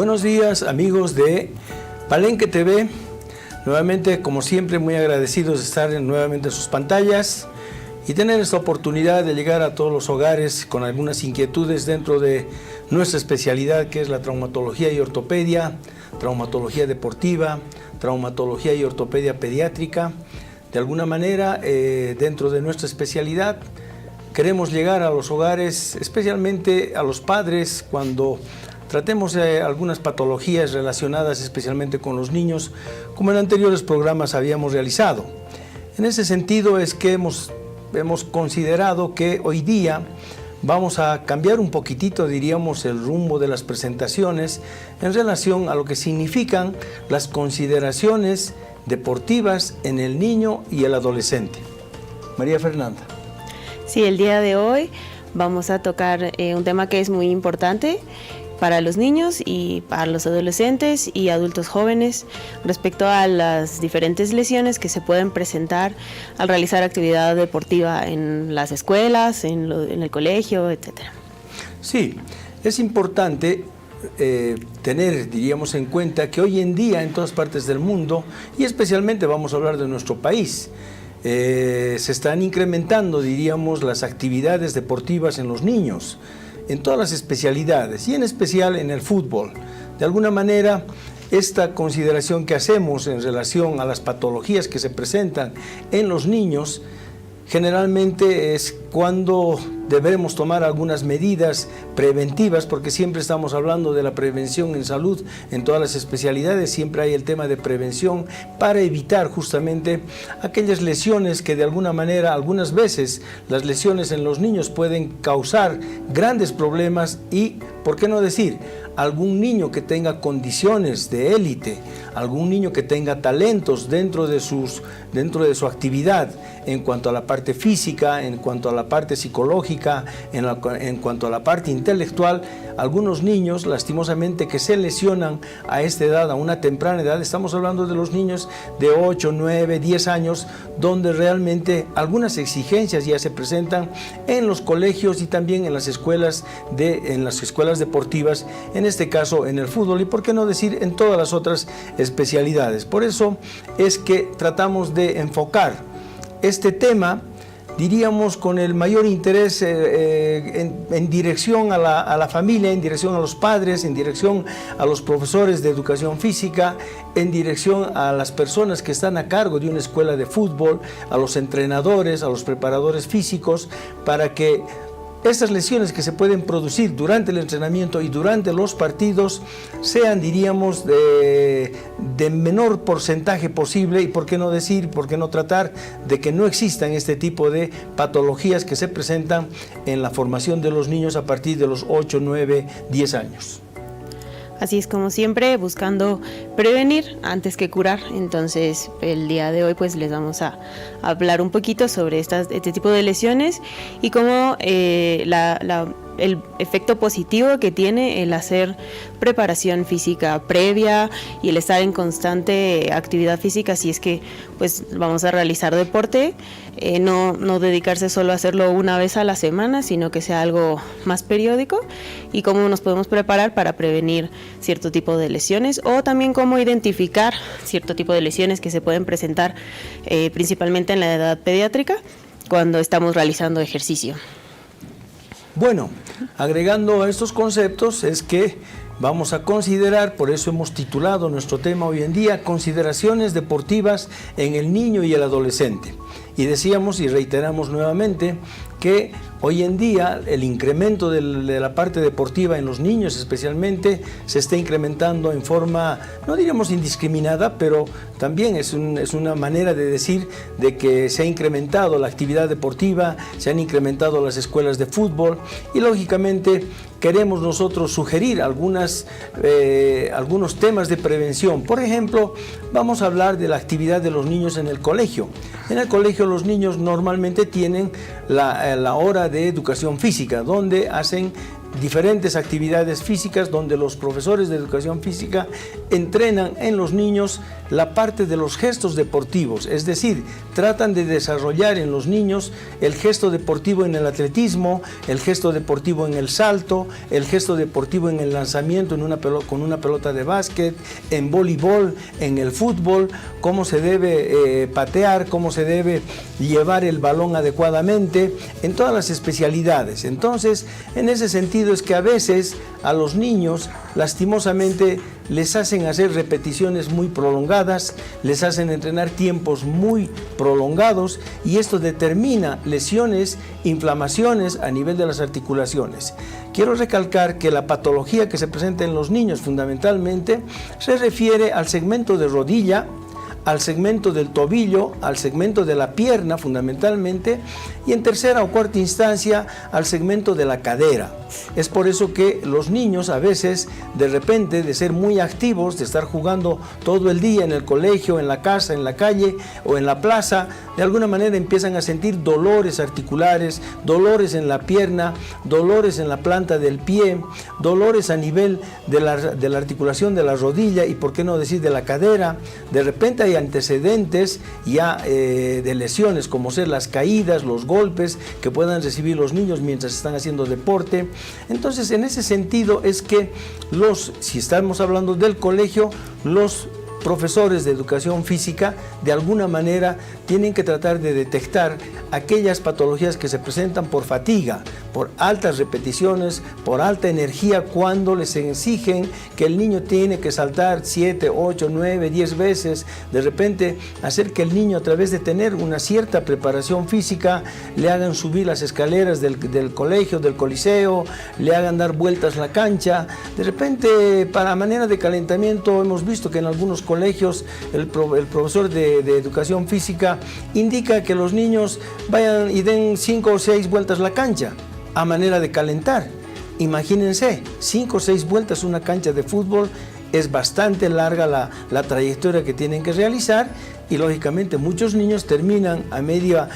Buenos días, amigos de Palenque TV. Nuevamente, como siempre, muy agradecidos de estar nuevamente en sus pantallas y tener esta oportunidad de llegar a todos los hogares con algunas inquietudes dentro de nuestra especialidad, que es la traumatología y ortopedia, traumatología deportiva, traumatología y ortopedia pediátrica. De alguna manera, dentro de nuestra especialidad, queremos llegar a los hogares, especialmente a los padres, cuando tratemos algunas patologías relacionadas especialmente con los niños, como en anteriores programas habíamos realizado. En ese sentido es que hemos considerado que hoy día vamos a cambiar un poquitito, diríamos, el rumbo de las presentaciones en relación a lo que significan las consideraciones deportivas en el niño y el adolescente. María Fernanda. Sí, el día de hoy vamos a tocar un tema que es muy importante para los niños y para los adolescentes y adultos jóvenes respecto a las diferentes lesiones que se pueden presentar al realizar actividad deportiva en las escuelas, en el colegio, etc. Sí, es importante tener, diríamos, en cuenta que hoy en día en todas partes del mundo, y especialmente vamos a hablar de nuestro país, se están incrementando, diríamos, las actividades deportivas en los niños, en todas las especialidades y en especial en el fútbol. De alguna manera, esta consideración que hacemos en relación a las patologías que se presentan en los niños, generalmente es cuando debemos tomar algunas medidas preventivas, porque siempre estamos hablando de la prevención en salud, en todas las especialidades siempre hay el tema de prevención para evitar justamente aquellas lesiones que de alguna manera, algunas veces las lesiones en los niños pueden causar grandes problemas y, ¿por qué no decir?, algún niño que tenga condiciones de élite, algún niño que tenga talentos dentro de su actividad, en cuanto a la parte física, en cuanto a la parte psicológica, en cuanto a la parte intelectual, algunos niños lastimosamente que se lesionan a esta edad, a una temprana edad, estamos hablando de los niños de 8, 9, 10 años, donde realmente algunas exigencias ya se presentan en los colegios y también en las escuelas deportivas, en este caso en el fútbol y por qué no decir en todas las otras especialidades. Por eso es que tratamos de enfocar este tema, diríamos, con el mayor interés en dirección a la familia, en dirección a los padres, en dirección a los profesores de educación física, en dirección a las personas que están a cargo de una escuela de fútbol, a los entrenadores, a los preparadores físicos, para que estas lesiones que se pueden producir durante el entrenamiento y durante los partidos sean, diríamos, de menor porcentaje posible y por qué no decir, por qué no tratar de que no existan este tipo de patologías que se presentan en la formación de los niños a partir de los 8, 9, 10 años. Así es, como siempre, buscando prevenir antes que curar. Entonces, el día de hoy pues les vamos a hablar un poquito sobre este tipo de lesiones y cómo el efecto positivo que tiene el hacer preparación física previa y el estar en constante actividad física, si es que pues vamos a realizar deporte, no dedicarse solo a hacerlo una vez a la semana, sino que sea algo más periódico, y cómo nos podemos preparar para prevenir cierto tipo de lesiones o también cómo identificar cierto tipo de lesiones que se pueden presentar principalmente en la edad pediátrica cuando estamos realizando ejercicio. Bueno, agregando a estos conceptos es que vamos a considerar, por eso hemos titulado nuestro tema hoy en día, consideraciones deportivas en el niño y el adolescente. Y decíamos y reiteramos nuevamente que hoy en día el incremento de la parte deportiva en los niños especialmente se está incrementando en forma, no diríamos indiscriminada, pero también es una manera de decir de que se ha incrementado la actividad deportiva, se han incrementado las escuelas de fútbol y lógicamente queremos nosotros sugerir algunos temas de prevención. Por ejemplo, vamos a hablar de la actividad de los niños en el colegio. En el colegio los niños normalmente tienen la hora de educación física, donde hacen diferentes actividades físicas donde los profesores de educación física entrenan en los niños la parte de los gestos deportivos, es decir, tratan de desarrollar en los niños el gesto deportivo en el atletismo, el gesto deportivo en el salto, el gesto deportivo en el lanzamiento con una pelota de básquet, en voleibol, en el fútbol, cómo se debe patear, cómo se debe llevar el balón adecuadamente, en todas las especialidades. Entonces, en ese sentido es que a veces a los niños, lastimosamente, les hacen hacer repeticiones muy prolongadas, les hacen entrenar tiempos muy prolongados y esto determina lesiones, inflamaciones a nivel de las articulaciones. Quiero recalcar que la patología que se presenta en los niños fundamentalmente se refiere al segmento de rodilla, al segmento del tobillo, al segmento de la pierna fundamentalmente y en tercera o cuarta instancia al segmento de la cadera. Es por eso que los niños a veces de repente de ser muy activos, de estar jugando todo el día en el colegio, en la casa, en la calle o en la plaza, de alguna manera empiezan a sentir dolores articulares, dolores en la pierna, dolores en la planta del pie, dolores a nivel de la articulación de la rodilla y por qué no decir de la cadera. De repente hay antecedentes ya de lesiones como ser las caídas, los golpes que puedan recibir los niños mientras están haciendo deporte. Entonces, en ese sentido es que si estamos hablando del colegio, los profesores de educación física de alguna manera tienen que tratar de detectar aquellas patologías que se presentan por fatiga, por altas repeticiones, por alta energía cuando les exigen que el niño tiene que saltar 7, 8, 9, 10 veces, de repente hacer que el niño a través de tener una cierta preparación física le hagan subir las escaleras del colegio, del coliseo, le hagan dar vueltas la cancha, de repente para manera de calentamiento hemos visto que en algunos colegios el profesor de educación física indica que los niños vayan y den 5 o 6 vueltas la cancha a manera de calentar. Imagínense, 5 o 6 vueltas una cancha de fútbol, es bastante larga la trayectoria que tienen que realizar y lógicamente muchos niños terminan a media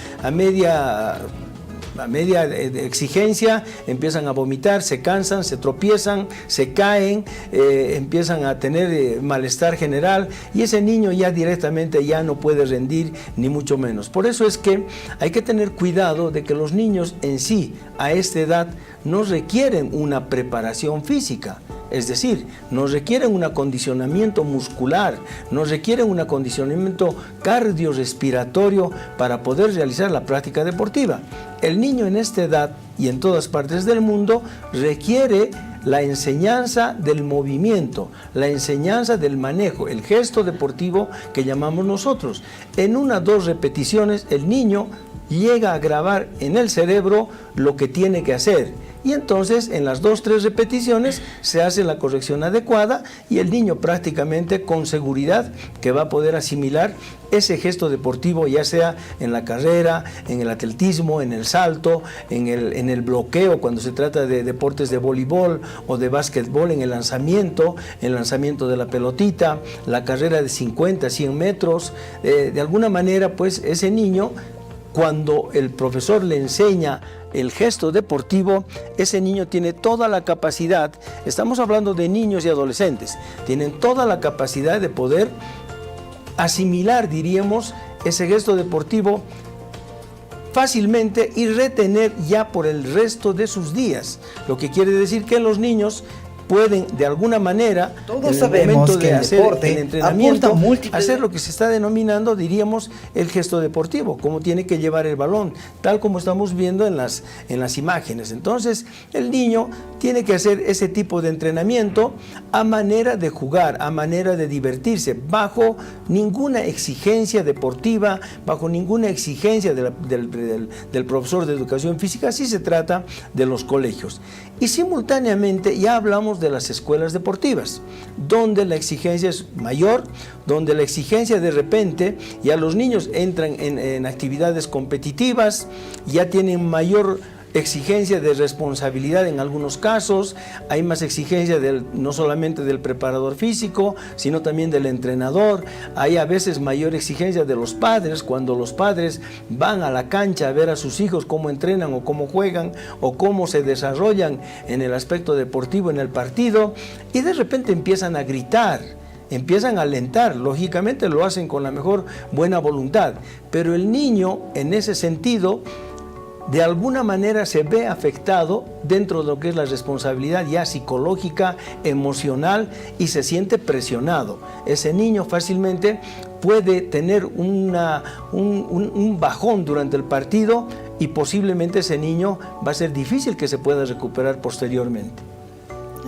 exigencia, empiezan a vomitar, se cansan, se tropiezan, se caen, empiezan a tener malestar general y ese niño ya directamente ya no puede rendir ni mucho menos. Por eso es que hay que tener cuidado de que los niños en sí a esta edad no requieren una preparación física. Es decir, nos requieren un acondicionamiento muscular, nos requieren un acondicionamiento cardiorrespiratorio para poder realizar la práctica deportiva. El niño en esta edad y en todas partes del mundo requiere la enseñanza del movimiento, la enseñanza del manejo, el gesto deportivo que llamamos nosotros. En 1 o 2 repeticiones el niño llega a grabar en el cerebro lo que tiene que hacer. Y entonces en las 2 o 3 repeticiones se hace la corrección adecuada y el niño prácticamente con seguridad que va a poder asimilar ese gesto deportivo, ya sea en la carrera, en el atletismo, en el salto, en el bloqueo cuando se trata de deportes de voleibol o de básquetbol, en el lanzamiento de la pelotita, la carrera de 50, 100 metros. De alguna manera pues ese niño, cuando el profesor le enseña el gesto deportivo, ese niño tiene toda la capacidad, estamos hablando de niños y adolescentes, tienen toda la capacidad de poder asimilar, diríamos, ese gesto deportivo fácilmente y retener ya por el resto de sus días. Lo que quiere decir que los niños pueden de alguna manera todos en el momento de el hacer deporte el entrenamiento hacer lo de... que se está denominando, diríamos, el gesto deportivo, cómo tiene que llevar el balón, tal como estamos viendo en las imágenes. Entonces el niño tiene que hacer ese tipo de entrenamiento a manera de jugar, a manera de divertirse, bajo ninguna exigencia deportiva, bajo ninguna exigencia del profesor de educación física, si se trata de los colegios. Y simultáneamente ya hablamos de las escuelas deportivas, donde la exigencia es mayor, donde la exigencia de repente ya los niños entran en actividades competitivas, ya tienen mayor exigencia de responsabilidad en algunos casos, hay más exigencia no solamente del preparador físico, sino también del entrenador. Hay a veces mayor exigencia de los padres, cuando los padres van a la cancha a ver a sus hijos cómo entrenan o cómo juegan o cómo se desarrollan en el aspecto deportivo en el partido, y de repente empiezan a gritar, empiezan a alentar. Lógicamente lo hacen con la mejor buena voluntad, pero el niño en ese sentido de alguna manera se ve afectado dentro de lo que es la responsabilidad ya psicológica, emocional, y se siente presionado. Ese niño fácilmente puede tener un bajón durante el partido, y posiblemente ese niño va a ser difícil que se pueda recuperar posteriormente.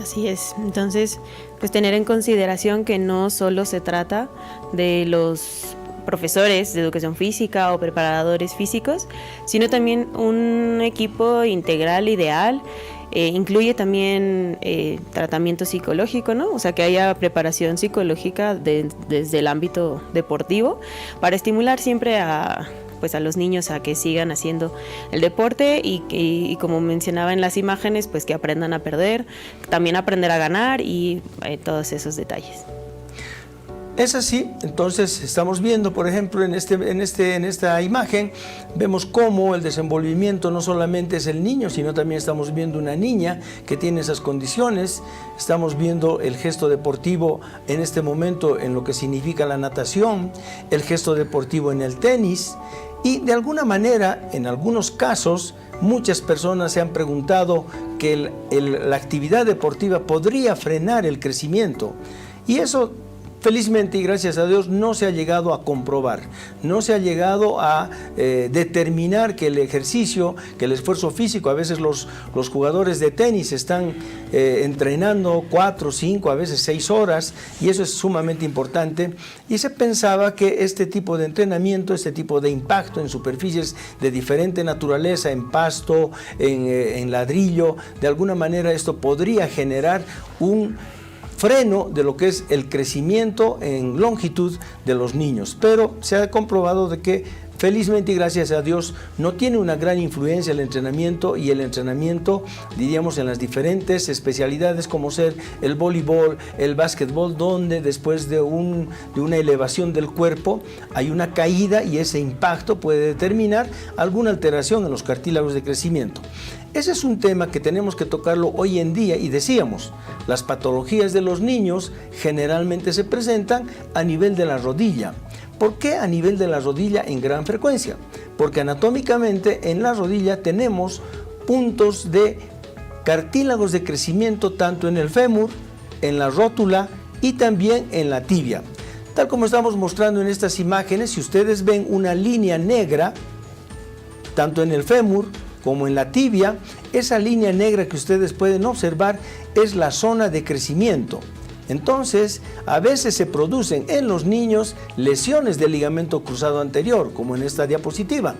Así es. Entonces, pues tener en consideración que no solo se trata de los profesores de educación física o preparadores físicos, sino también un equipo integral ideal. Incluye también tratamiento psicológico, ¿no? O sea, que haya preparación psicológica desde el ámbito deportivo para estimular siempre a los niños a que sigan haciendo el deporte y como mencionaba en las imágenes, pues que aprendan a perder, también aprender a ganar y todos esos detalles. Es así. Entonces estamos viendo, por ejemplo, en esta imagen, vemos cómo el desenvolvimiento no solamente es el niño, sino también estamos viendo una niña que tiene esas condiciones. Estamos viendo el gesto deportivo en este momento en lo que significa la natación, el gesto deportivo en el tenis, y de alguna manera, en algunos casos, muchas personas se han preguntado que la actividad deportiva podría frenar el crecimiento, y eso, felizmente y gracias a Dios, no se ha llegado a comprobar, no se ha llegado a determinar que el ejercicio, que el esfuerzo físico, a veces los jugadores de tenis están entrenando 4, 5, a veces 6 horas, y eso es sumamente importante, y se pensaba que este tipo de entrenamiento, este tipo de impacto en superficies de diferente naturaleza, en pasto, en ladrillo, de alguna manera esto podría generar un freno de lo que es el crecimiento en longitud de los niños, pero se ha comprobado de que felizmente y gracias a Dios no tiene una gran influencia el entrenamiento, y el entrenamiento, diríamos, en las diferentes especialidades como ser el voleibol, el básquetbol, donde después de una elevación del cuerpo hay una caída, y ese impacto puede determinar alguna alteración en los cartílagos de crecimiento. Ese es un tema que tenemos que tocarlo hoy en día, y decíamos, las patologías de los niños generalmente se presentan a nivel de la rodilla. ¿Por qué a nivel de la rodilla en gran frecuencia? Porque anatómicamente en la rodilla tenemos puntos de cartílagos de crecimiento tanto en el fémur, en la rótula y también en la tibia. Tal como estamos mostrando en estas imágenes, si ustedes ven una línea negra, tanto en el fémur como en la tibia, esa línea negra que ustedes pueden observar es la zona de crecimiento. Entonces, a veces se producen en los niños lesiones del ligamento cruzado anterior, como en esta diapositiva.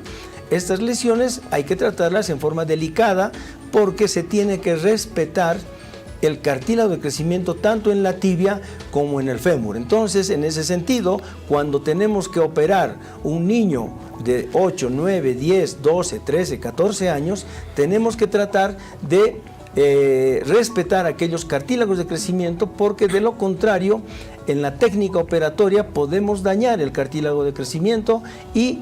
Estas lesiones hay que tratarlas en forma delicada, porque se tiene que respetar el cartílago de crecimiento tanto en la tibia como en el fémur. Entonces, en ese sentido, cuando tenemos que operar un niño de 8, 9, 10, 12, 13, 14 años, tenemos que tratar de respetar aquellos cartílagos de crecimiento, porque de lo contrario, en la técnica operatoria podemos dañar el cartílago de crecimiento y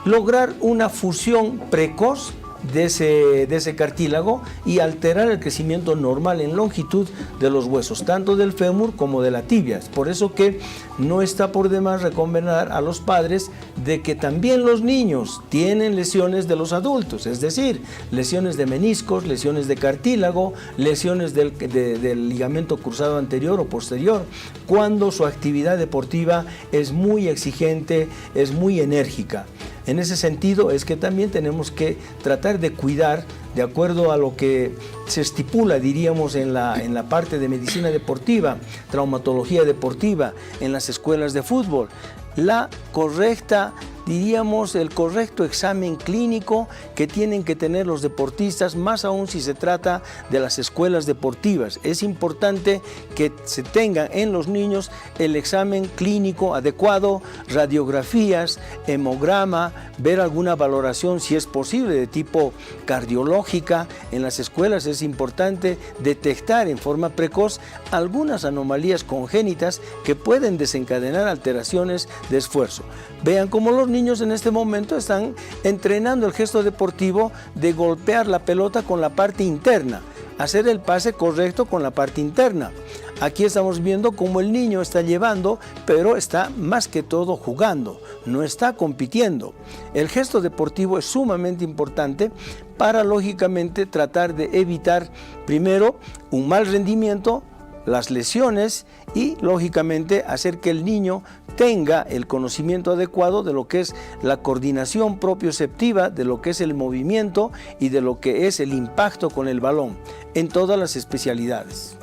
lograr una fusión precoz de ese cartílago y alterar el crecimiento normal en longitud de los huesos, tanto del fémur como de la tibia. Es por eso que no está por demás recomendar a los padres de que también los niños tienen lesiones de los adultos, es decir, lesiones de meniscos, lesiones de cartílago, lesiones del ligamento cruzado anterior o posterior, cuando su actividad deportiva es muy exigente, es muy enérgica. En ese sentido es que también tenemos que tratar de cuidar, de acuerdo a lo que se estipula, diríamos, en la parte de medicina deportiva, traumatología deportiva, en las escuelas de fútbol, la correcta, diríamos, el correcto examen clínico que tienen que tener los deportistas, más aún si se trata de las escuelas deportivas. Es importante que se tenga en los niños el examen clínico adecuado, radiografías, hemograma, ver alguna valoración si es posible de tipo cardiológica. En las escuelas es importante detectar en forma precoz algunas anomalías congénitas que pueden desencadenar alteraciones de esfuerzo. Vean cómo los niños en este momento están entrenando el gesto deportivo de golpear la pelota con la parte interna, hacer el pase correcto con la parte interna. Aquí estamos viendo cómo el niño está llevando, pero está más que todo jugando, no está compitiendo. El gesto deportivo es sumamente importante para, lógicamente, tratar de evitar, primero, un mal rendimiento, las lesiones y, lógicamente, hacer que el niño tenga el conocimiento adecuado de lo que es la coordinación propioceptiva, de lo que es el movimiento y de lo que es el impacto con el balón en todas las especialidades.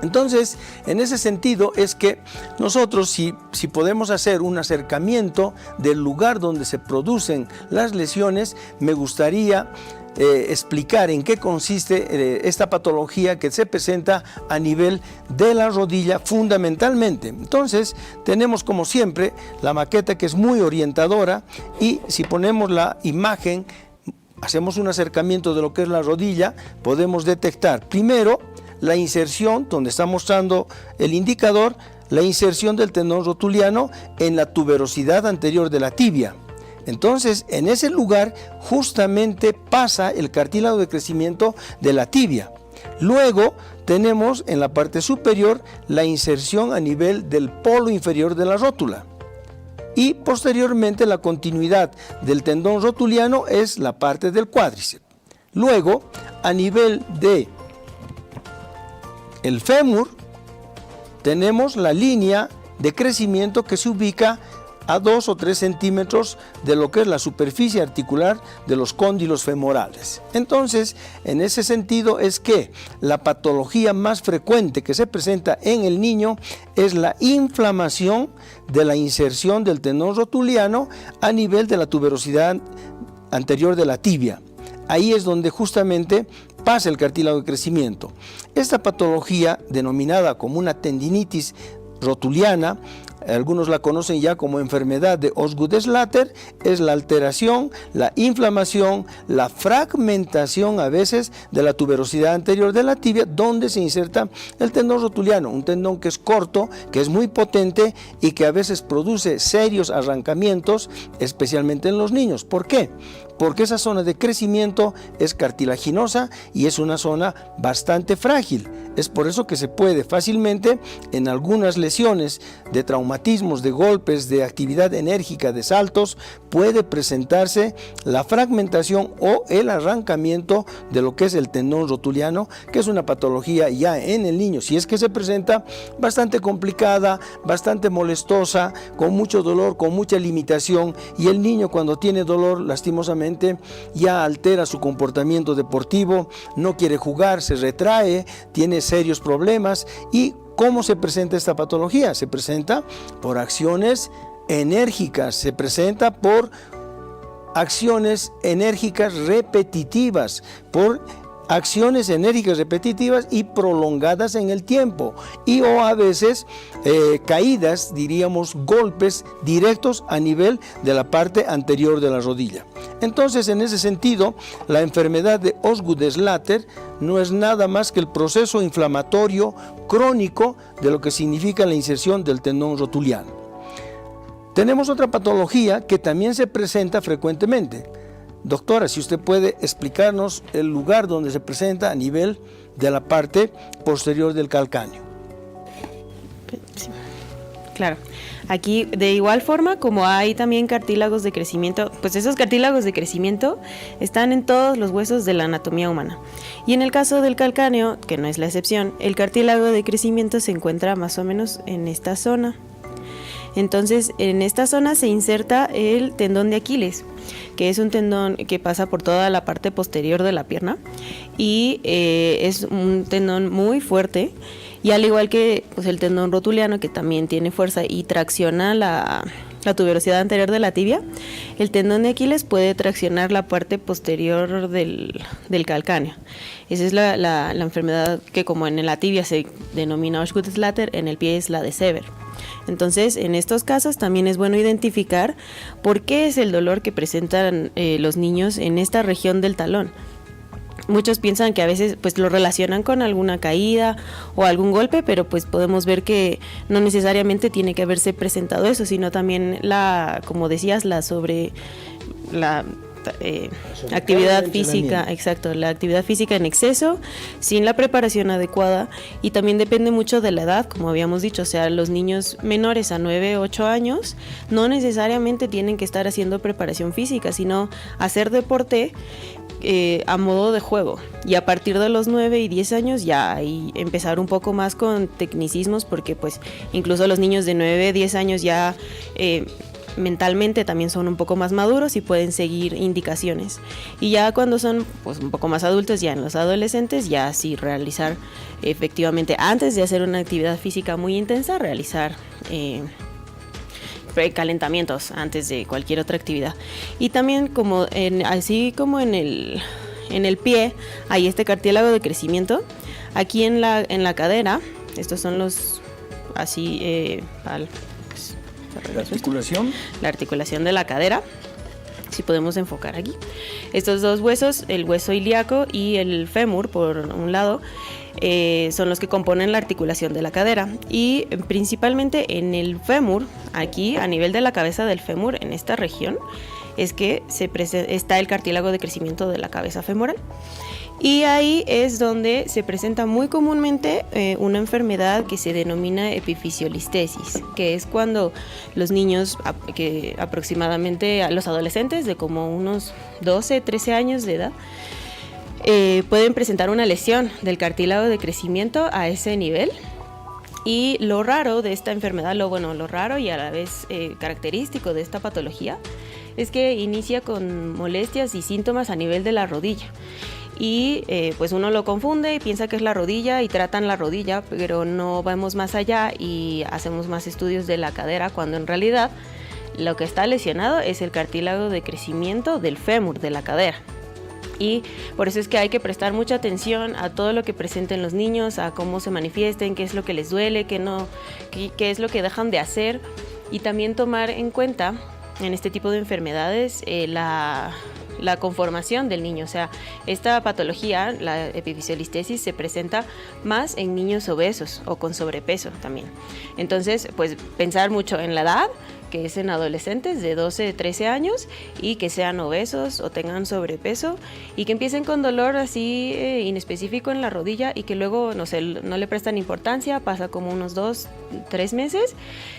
Entonces, en ese sentido es que nosotros si podemos hacer un acercamiento del lugar donde se producen las lesiones, me gustaría explicar en qué consiste esta patología que se presenta a nivel de la rodilla fundamentalmente. Entonces, tenemos como siempre la maqueta, que es muy orientadora, y si ponemos la imagen, hacemos un acercamiento de lo que es la rodilla, podemos detectar primero la inserción, donde está mostrando el indicador, la inserción del tendón rotuliano en la tuberosidad anterior de la tibia. Entonces, en ese lugar justamente pasa el cartílago de crecimiento de la tibia. Luego tenemos en la parte superior la inserción a nivel del polo inferior de la rótula. Y posteriormente la continuidad del tendón rotuliano es la parte del cuádriceps. Luego, a nivel de el fémur, tenemos la línea de crecimiento que se ubica a 2 o 3 centímetros de lo que es la superficie articular de los cóndilos femorales. Entonces, en ese sentido es que la patología más frecuente que se presenta en el niño es la inflamación de la inserción del tendón rotuliano a nivel de la tuberosidad anterior de la tibia. Ahí es donde justamente pasa el cartílago de crecimiento. Esta patología, denominada como una tendinitis rotuliana, algunos la conocen ya como enfermedad de Osgood-Schlatter, es la alteración, la inflamación, la fragmentación a veces de la tuberosidad anterior de la tibia, donde se inserta el tendón rotuliano, un tendón que es corto, que es muy potente y que a veces produce serios arrancamientos, especialmente en los niños. ¿Por qué? Porque esa zona de crecimiento es cartilaginosa y es una zona bastante frágil. Es por eso que se puede fácilmente, en algunas lesiones de traumatismos, de golpes, de actividad enérgica, de saltos, puede presentarse la fragmentación o el arrancamiento de lo que es el tendón rotuliano, que es una patología ya en el niño, si es que se presenta, bastante complicada, bastante molestosa, con mucho dolor, con mucha limitación, y el niño, cuando tiene dolor, lastimosamente ya altera su comportamiento deportivo, no quiere jugar, se retrae, tiene serios problemas. ¿Y cómo se presenta esta patología? Se presenta por acciones enérgicas, se presenta por acciones enérgicas repetitivas, por acciones enérgicas repetitivas y prolongadas en el tiempo, y o a veces caídas, diríamos golpes directos a nivel de la parte anterior de la rodilla. Entonces, en ese sentido, la enfermedad de Osgood-Schlatter no es nada más que el proceso inflamatorio crónico de lo que significa la inserción del tendón rotuliano. Tenemos otra patología que también se presenta frecuentemente. Doctora, si usted puede explicarnos el lugar donde se presenta a nivel de la parte posterior del calcáneo. Sí, claro. Aquí, de igual forma, como hay también cartílagos de crecimiento, pues esos cartílagos de crecimiento están en todos los huesos de la anatomía humana. Y en el caso del calcáneo, que no es la excepción, el cartílago de crecimiento se encuentra más o menos en esta zona. Entonces, en esta zona se inserta el tendón de Aquiles, que es un tendón que pasa por toda la parte posterior de la pierna y es un tendón muy fuerte, y al igual que pues, el tendón rotuliano, que también tiene fuerza y tracciona la tuberosidad anterior de la tibia, el tendón de Aquiles puede traccionar la parte posterior del calcáneo. Esa es la enfermedad que, como en la tibia se denomina Osgood-Schlatter, en el pie es la de Sever. Entonces, en estos casos también es bueno identificar por qué es el dolor que presentan los niños en esta región del talón. Muchos piensan que a veces pues lo relacionan con alguna caída o algún golpe, pero pues podemos ver que no necesariamente tiene que haberse presentado eso, sino también como decías, la actividad física, exacto, la actividad física en exceso, sin la preparación adecuada, y también depende mucho de la edad, como habíamos dicho, o sea, los niños menores a 9, 8 años no necesariamente tienen que estar haciendo preparación física, sino hacer deporte a modo de juego, y a partir de los 9 y 10 años ya ahí empezar un poco más con tecnicismos, porque pues incluso los niños de 9, 10 años ya mentalmente también son un poco más maduros y pueden seguir indicaciones, y ya cuando son pues un poco más adultos, ya en los adolescentes, ya sí realizar efectivamente, antes de hacer una actividad física muy intensa, realizar calentamientos antes de cualquier otra actividad. Y también así como en el pie hay este cartílago de crecimiento, aquí en la cadera, estos son los así la articulación de la cadera, si podemos enfocar aquí, estos dos huesos, el hueso ilíaco y el fémur por un lado, son los que componen la articulación de la cadera, y principalmente en el fémur, aquí a nivel de la cabeza del fémur, en esta región es que está el cartílago de crecimiento de la cabeza femoral, y ahí es donde se presenta muy comúnmente una enfermedad que se denomina epifisiolistesis, que es cuando los niños, que aproximadamente a los adolescentes de como unos 12, 13 años de edad, pueden presentar una lesión del cartílago de crecimiento a ese nivel. Y lo raro de esta enfermedad, lo raro y a la vez característico de esta patología, es que inicia con molestias y síntomas a nivel de la rodilla. Y pues uno lo confunde y piensa que es la rodilla y tratan la rodilla, pero no vamos más allá y hacemos más estudios de la cadera, cuando en realidad lo que está lesionado es el cartílago de crecimiento del fémur, de la cadera. Y por eso es que hay que prestar mucha atención a todo lo que presenten los niños, a cómo se manifiesten, qué es lo que les duele, qué es lo que dejan de hacer, y también tomar en cuenta en este tipo de enfermedades la conformación del niño. O sea, esta patología, la epifisiolistesis, se presenta más en niños obesos o con sobrepeso también. Entonces, pues pensar mucho en la edad, que es en adolescentes de 12, 13 años, y que sean obesos o tengan sobrepeso, y que empiecen con dolor así inespecífico en la rodilla, y que luego no le prestan importancia, pasa como unos 2, 3 meses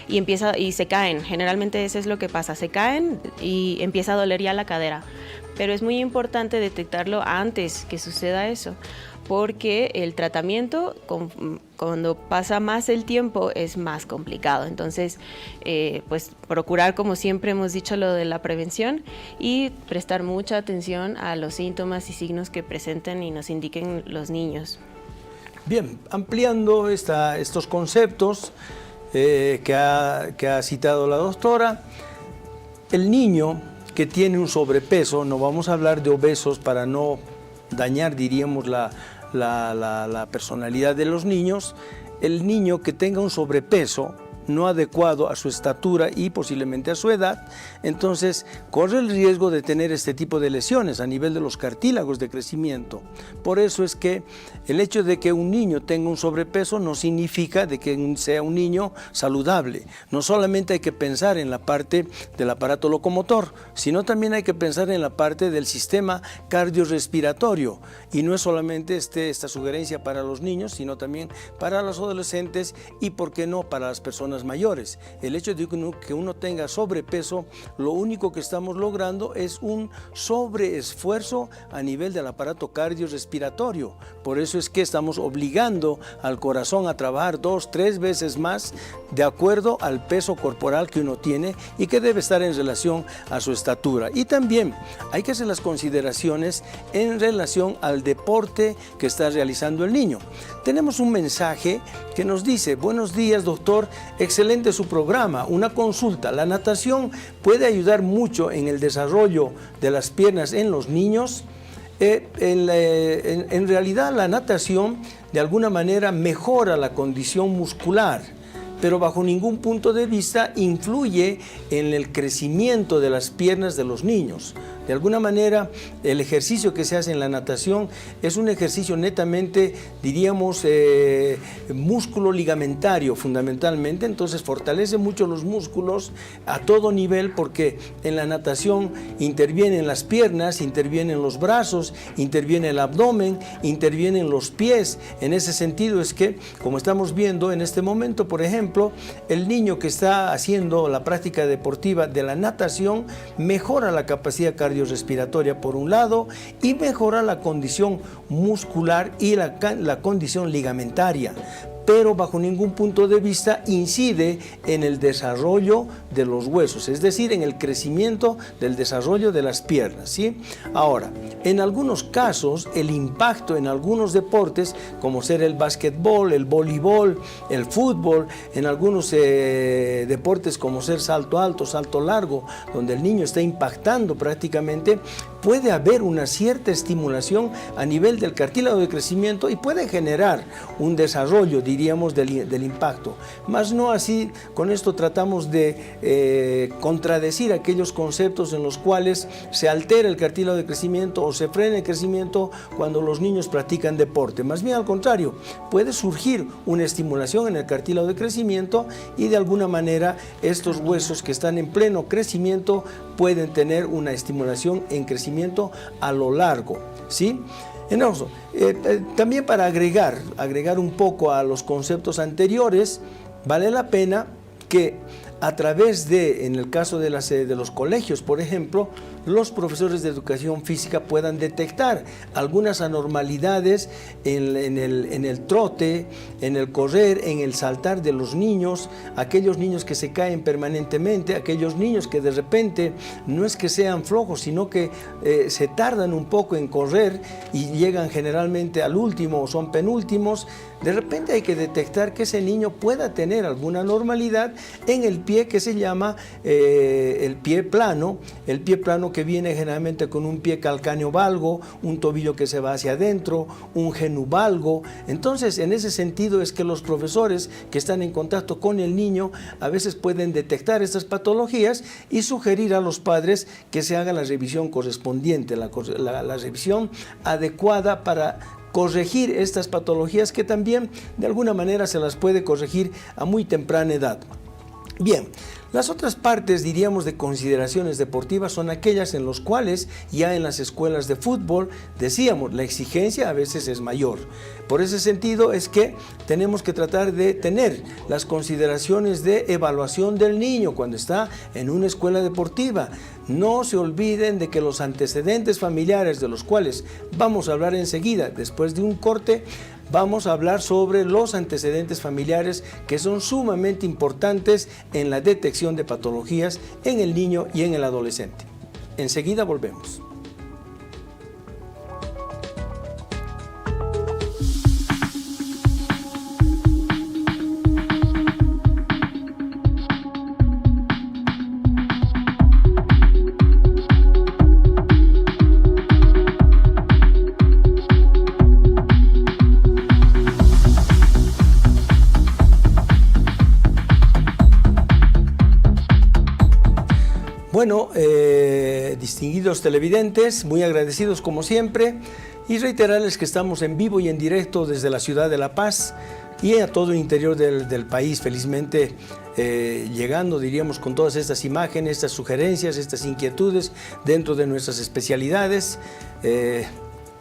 y se caen. Generalmente eso es lo que pasa, se caen y empieza a doler ya la cadera. Pero es muy importante detectarlo antes que suceda eso, porque el tratamiento, cuando pasa más el tiempo, es más complicado. Entonces, pues procurar, como siempre hemos dicho, lo de la prevención, y prestar mucha atención a los síntomas y signos que presenten y nos indiquen los niños. Bien, ampliando estos conceptos que ha citado la doctora, el niño que tiene un sobrepeso, no vamos a hablar de obesos para no dañar, diríamos, la personalidad de los niños. El niño que tenga un sobrepeso no adecuado a su estatura y posiblemente a su edad, entonces corre el riesgo de tener este tipo de lesiones a nivel de los cartílagos de crecimiento. Por eso es que el hecho de que un niño tenga un sobrepeso no significa de que sea un niño saludable. No solamente hay que pensar en la parte del aparato locomotor, sino también hay que pensar en la parte del sistema cardiorrespiratorio, y no es solamente esta sugerencia para los niños, sino también para los adolescentes y, por qué no, para las personas mayores. El hecho de que uno tenga sobrepeso, lo único que estamos logrando es un sobreesfuerzo a nivel del aparato cardiorrespiratorio. Por eso es que estamos obligando al corazón a trabajar 2, 3 veces más de acuerdo al peso corporal que uno tiene y que debe estar en relación a su estatura. Y también hay que hacer las consideraciones en relación al deporte que está realizando el niño. Tenemos un mensaje que nos dice: buenos días, doctor, excelente su programa, una consulta. La natación puede ayudar mucho en el desarrollo de las piernas en los niños. En realidad la natación de alguna manera mejora la condición muscular, pero bajo ningún punto de vista influye en el crecimiento de las piernas de los niños. De alguna manera, el ejercicio que se hace en la natación es un ejercicio netamente, diríamos, músculo ligamentario fundamentalmente, entonces fortalece mucho los músculos a todo nivel, porque en la natación intervienen las piernas, intervienen los brazos, interviene el abdomen, intervienen los pies. En ese sentido es que, como estamos viendo en este momento, por ejemplo, el niño que está haciendo la práctica deportiva de la natación mejora la capacidad cardiorrespiratoria por un lado y mejora la condición muscular y la condición ligamentaria, pero bajo ningún punto de vista incide en el desarrollo de los huesos, es decir, en el crecimiento del desarrollo de las piernas, ¿sí? Ahora, en algunos casos, el impacto en algunos deportes, como ser el básquetbol, el voleibol, el fútbol, en algunos deportes como ser salto alto, salto largo, donde el niño está impactando prácticamente, puede haber una cierta estimulación a nivel del cartílago de crecimiento y puede generar un desarrollo, diríamos, del impacto. Más no así, con esto tratamos de contradecir aquellos conceptos en los cuales se altera el cartílago de crecimiento o se frena el crecimiento cuando los niños practican deporte. Más bien al contrario, puede surgir una estimulación en el cartílago de crecimiento y de alguna manera estos huesos que están en pleno crecimiento pueden tener una estimulación en crecimiento a lo largo, ¿sí? También para agregar un poco a los conceptos anteriores, vale la pena que a través de, en el caso de los colegios, por ejemplo, los profesores de educación física puedan detectar algunas anormalidades en el trote, en el correr, en el saltar de los niños, aquellos niños que se caen permanentemente, aquellos niños que de repente no es que sean flojos, sino que se tardan un poco en correr y llegan generalmente al último o son penúltimos. De repente hay que detectar que ese niño pueda tener alguna anormalidad en el pie que se llama el pie plano que viene generalmente con un pie calcáneo valgo, un tobillo que se va hacia adentro, un genuvalgo. Entonces, en ese sentido es que los profesores que están en contacto con el niño a veces pueden detectar estas patologías y sugerir a los padres que se haga la revisión correspondiente, la revisión adecuada para corregir estas patologías que también de alguna manera se las puede corregir a muy temprana edad. Bien, las otras partes, diríamos, de consideraciones deportivas son aquellas en las cuales ya en las escuelas de fútbol, decíamos, la exigencia a veces es mayor. Por ese sentido es que tenemos que tratar de tener las consideraciones de evaluación del niño cuando está en una escuela deportiva. No se olviden de que los antecedentes familiares, de los cuales vamos a hablar enseguida, después de un corte, vamos a hablar sobre los antecedentes familiares que son sumamente importantes en la detección de patologías en el niño y en el adolescente. Enseguida volvemos. Bueno, distinguidos televidentes, muy agradecidos como siempre y reiterarles que estamos en vivo y en directo desde la ciudad de La Paz y a todo el interior del país, felizmente llegando, diríamos, con todas estas imágenes, estas sugerencias, estas inquietudes dentro de nuestras especialidades.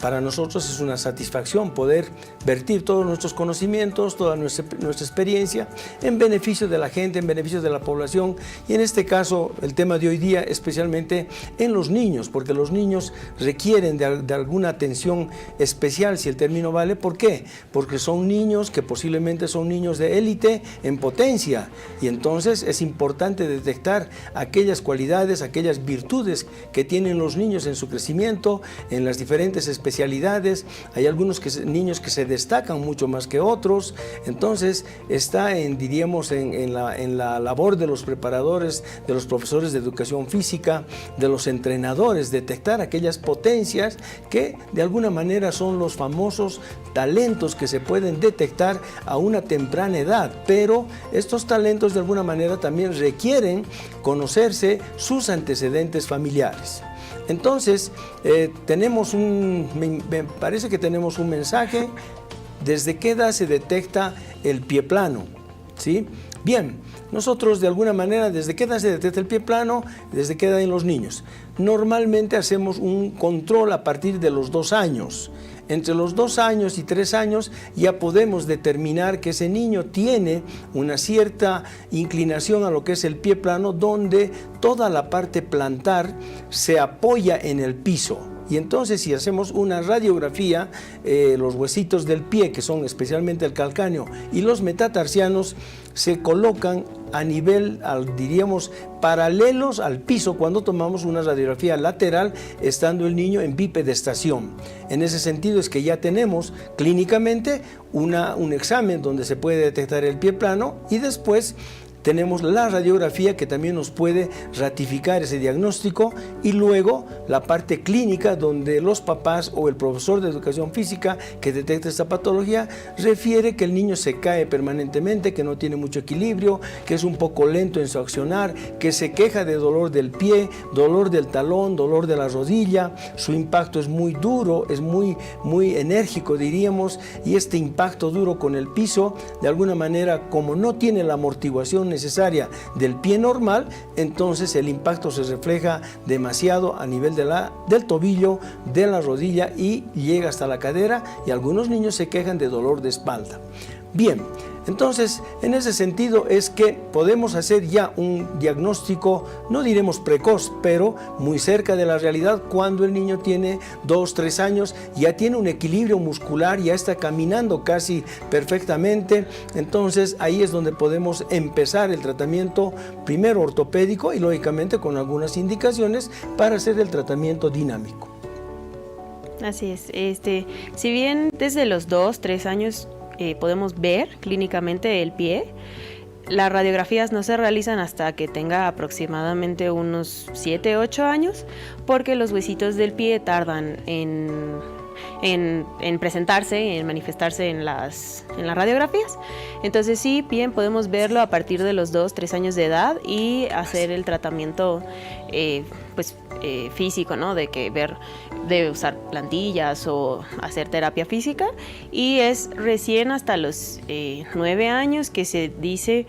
Para nosotros es una satisfacción poder vertir todos nuestros conocimientos, toda nuestra experiencia en beneficio de la gente, en beneficio de la población y en este caso el tema de hoy día especialmente en los niños, porque los niños requieren de alguna atención especial, si el término vale. ¿Por qué? Porque son niños que posiblemente son niños de élite en potencia y entonces es importante detectar aquellas cualidades, aquellas virtudes que tienen los niños en su crecimiento, en las diferentes especialidades especialidades, hay algunos niños que se destacan mucho más que otros, entonces está diríamos, en la labor de los preparadores, de los profesores de educación física, de los entrenadores, detectar aquellas potencias que de alguna manera son los famosos talentos que se pueden detectar a una temprana edad, pero estos talentos de alguna manera también requieren conocerse sus antecedentes familiares. Entonces, me parece que tenemos un mensaje. ¿Desde qué edad se detecta el pie plano? ¿Sí? Bien, nosotros de alguna manera, ¿desde qué edad se detecta el pie plano? ¿Desde qué edad en los niños? Normalmente hacemos un control a partir de los 2 años. Entre los 2 años y 3 años ya podemos determinar que ese niño tiene una cierta inclinación a lo que es el pie plano, donde toda la parte plantar se apoya en el piso. Y entonces si hacemos una radiografía, los huesitos del pie, que son especialmente el calcáneo y los metatarsianos, se colocan a nivel, diríamos, paralelos al piso cuando tomamos una radiografía lateral, estando el niño en bipedestación. En ese sentido es que ya tenemos clínicamente un examen donde se puede detectar el pie plano, y después tenemos la radiografía que también nos puede ratificar ese diagnóstico, y luego la parte clínica donde los papás o el profesor de educación física que detecta esta patología refiere que el niño se cae permanentemente, que no tiene mucho equilibrio, que es un poco lento en su accionar, que se queja de dolor del pie, dolor del talón, dolor de la rodilla, su impacto es muy duro, es muy enérgico diríamos, y este impacto duro con el piso de alguna manera, como no tiene la amortiguación necesaria del pie normal, entonces el impacto se refleja demasiado a nivel del tobillo, de la rodilla, y llega hasta la cadera, y algunos niños se quejan de dolor de espalda. Bien, entonces en ese sentido es que podemos hacer ya un diagnóstico, no diremos precoz, pero muy cerca de la realidad, cuando el niño tiene 2, 3 años, ya tiene un equilibrio muscular, ya está caminando casi perfectamente. Entonces ahí es donde podemos empezar el tratamiento primero ortopédico, y lógicamente con algunas indicaciones para hacer el tratamiento dinámico. Así es. Si bien desde los 2, 3 años podemos ver clínicamente el pie, las radiografías no se realizan hasta que tenga aproximadamente unos 7, 8 años, porque los huesitos del pie tardan en presentarse, en manifestarse en las radiografías. Entonces sí, bien podemos verlo a partir de los 2, 3 años de edad y hacer el tratamiento físico, ¿no? De usar plantillas o hacer terapia física, y es recién hasta los 9 años que se dice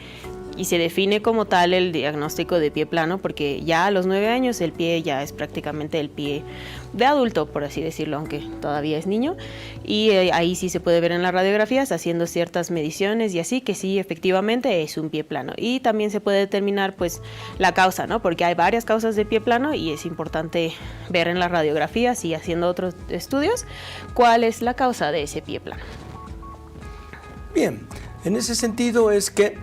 y se define como tal el diagnóstico de pie plano, porque ya a los 9 años el pie ya es prácticamente el pie de adulto, por así decirlo, aunque todavía es niño, y ahí sí se puede ver en las radiografías haciendo ciertas mediciones y así, que sí efectivamente es un pie plano. Y también se puede determinar pues la causa, ¿no? Porque hay varias causas de pie plano y es importante ver en las radiografías y haciendo otros estudios cuál es la causa de ese pie plano. Bien, en ese sentido es que,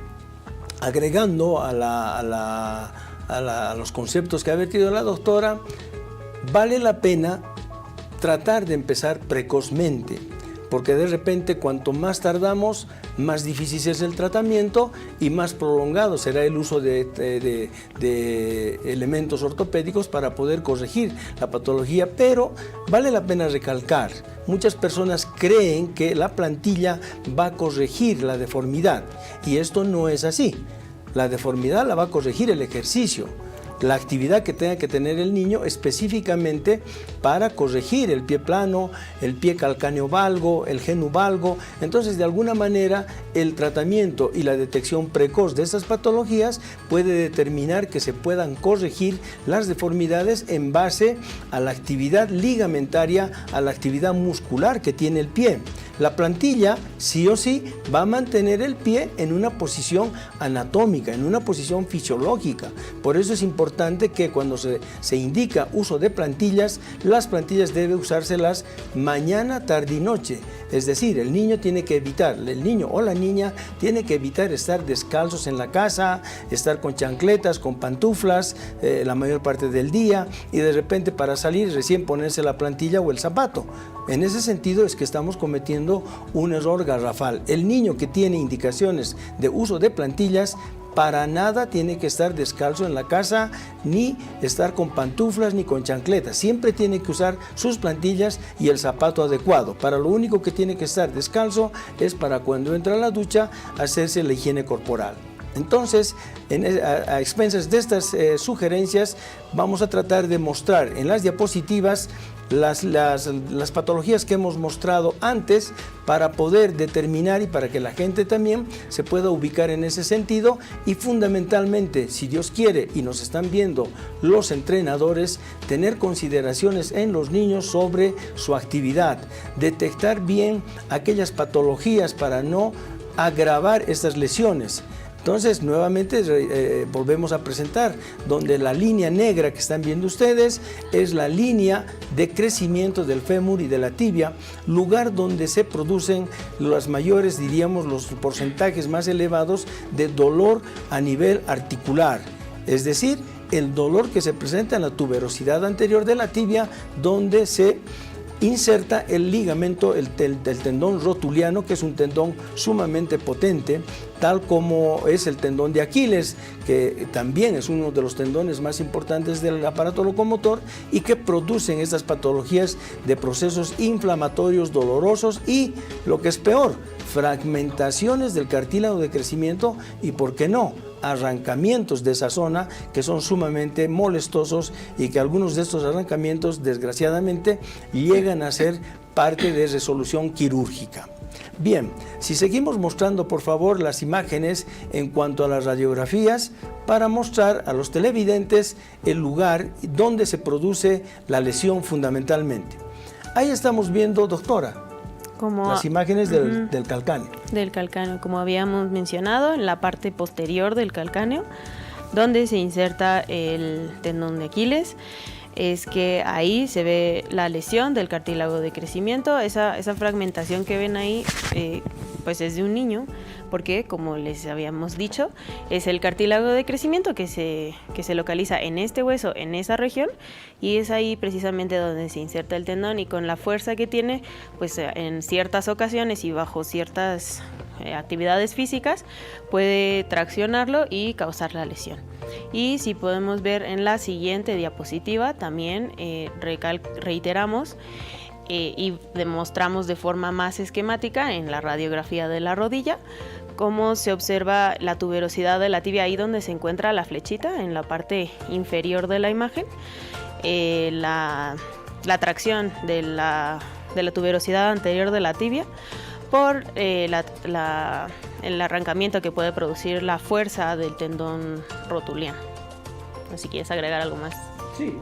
agregando a los conceptos que ha vertido la doctora, vale la pena tratar de empezar precozmente, porque de repente cuanto más tardamos, más difícil es el tratamiento y más prolongado será el uso de elementos ortopédicos para poder corregir la patología. Pero vale la pena recalcar, muchas personas creen que la plantilla va a corregir la deformidad, y esto no es así. La deformidad la va a corregir el ejercicio, la actividad que tenga que tener el niño específicamente para corregir el pie plano, el pie calcáneo valgo, el genu valgo. Entonces, de alguna manera, el tratamiento y la detección precoz de estas patologías puede determinar que se puedan corregir las deformidades en base a la actividad ligamentaria, a la actividad muscular que tiene el pie. La plantilla sí o sí va a mantener el pie en una posición anatómica, en una posición fisiológica. Por eso es importante que cuando se indica uso de plantillas, las plantillas deben usárselas mañana, tarde y noche. Es decir, el niño o la niña tiene que evitar estar descalzos en la casa, estar con chancletas, con pantuflas la mayor parte del día y de repente para salir recién ponerse la plantilla o el zapato. En ese sentido es que estamos cometiendo un error garrafal. El niño que tiene indicaciones de uso de plantillas para nada tiene que estar descalzo en la casa, ni estar con pantuflas, ni con chancletas. Siempre tiene que usar sus plantillas y el zapato adecuado. Para lo único que tiene que estar descalzo es para cuando entra a la ducha hacerse la higiene corporal. Entonces, a expensas de estas sugerencias, vamos a tratar de mostrar en las diapositivas las patologías que hemos mostrado antes para poder determinar y para que la gente también se pueda ubicar en ese sentido y fundamentalmente, si Dios quiere y nos están viendo los entrenadores, tener consideraciones en los niños sobre su actividad, detectar bien aquellas patologías para no agravar estas lesiones. Entonces, nuevamente volvemos a presentar, donde la línea negra que están viendo ustedes es la línea de crecimiento del fémur y de la tibia, lugar donde se producen los mayores, diríamos, los porcentajes más elevados de dolor a nivel articular. Es decir, el dolor que se presenta en la tuberosidad anterior de la tibia, donde se inserta el ligamento, el tendón rotuliano, que es un tendón sumamente potente, tal como es el tendón de Aquiles, que también es uno de los tendones más importantes del aparato locomotor y que producen estas patologías de procesos inflamatorios dolorosos y, lo que es peor, fragmentaciones del cartílago de crecimiento y, ¿por qué no?, arrancamientos de esa zona que son sumamente molestosos y que algunos de estos arrancamientos desgraciadamente llegan a ser parte de resolución quirúrgica. Bien, si seguimos mostrando por favor las imágenes en cuanto a las radiografías para mostrar a los televidentes el lugar donde se produce la lesión fundamentalmente. Ahí estamos viendo, doctora, las imágenes del calcáneo. Del calcáneo, como habíamos mencionado, en la parte posterior del calcáneo, donde se inserta el tendón de Aquiles, es que ahí se ve la lesión del cartílago de crecimiento. Esa fragmentación que ven ahí, pues es de un niño, porque como les habíamos dicho, es el cartílago de crecimiento que se localiza en este hueso, en esa región, y es ahí precisamente donde se inserta el tendón, y con la fuerza que tiene, pues en ciertas ocasiones y bajo ciertas actividades físicas puede traccionarlo y causar la lesión. Y si podemos ver en la siguiente diapositiva, también reiteramos y demostramos de forma más esquemática en la radiografía de la rodilla cómo se observa la tuberosidad de la tibia, ahí donde se encuentra la flechita en la parte inferior de la imagen, la tracción de la tuberosidad anterior de la tibia por el arrancamiento que puede producir la fuerza del tendón rotuliano. Si quieres agregar algo más. Sí,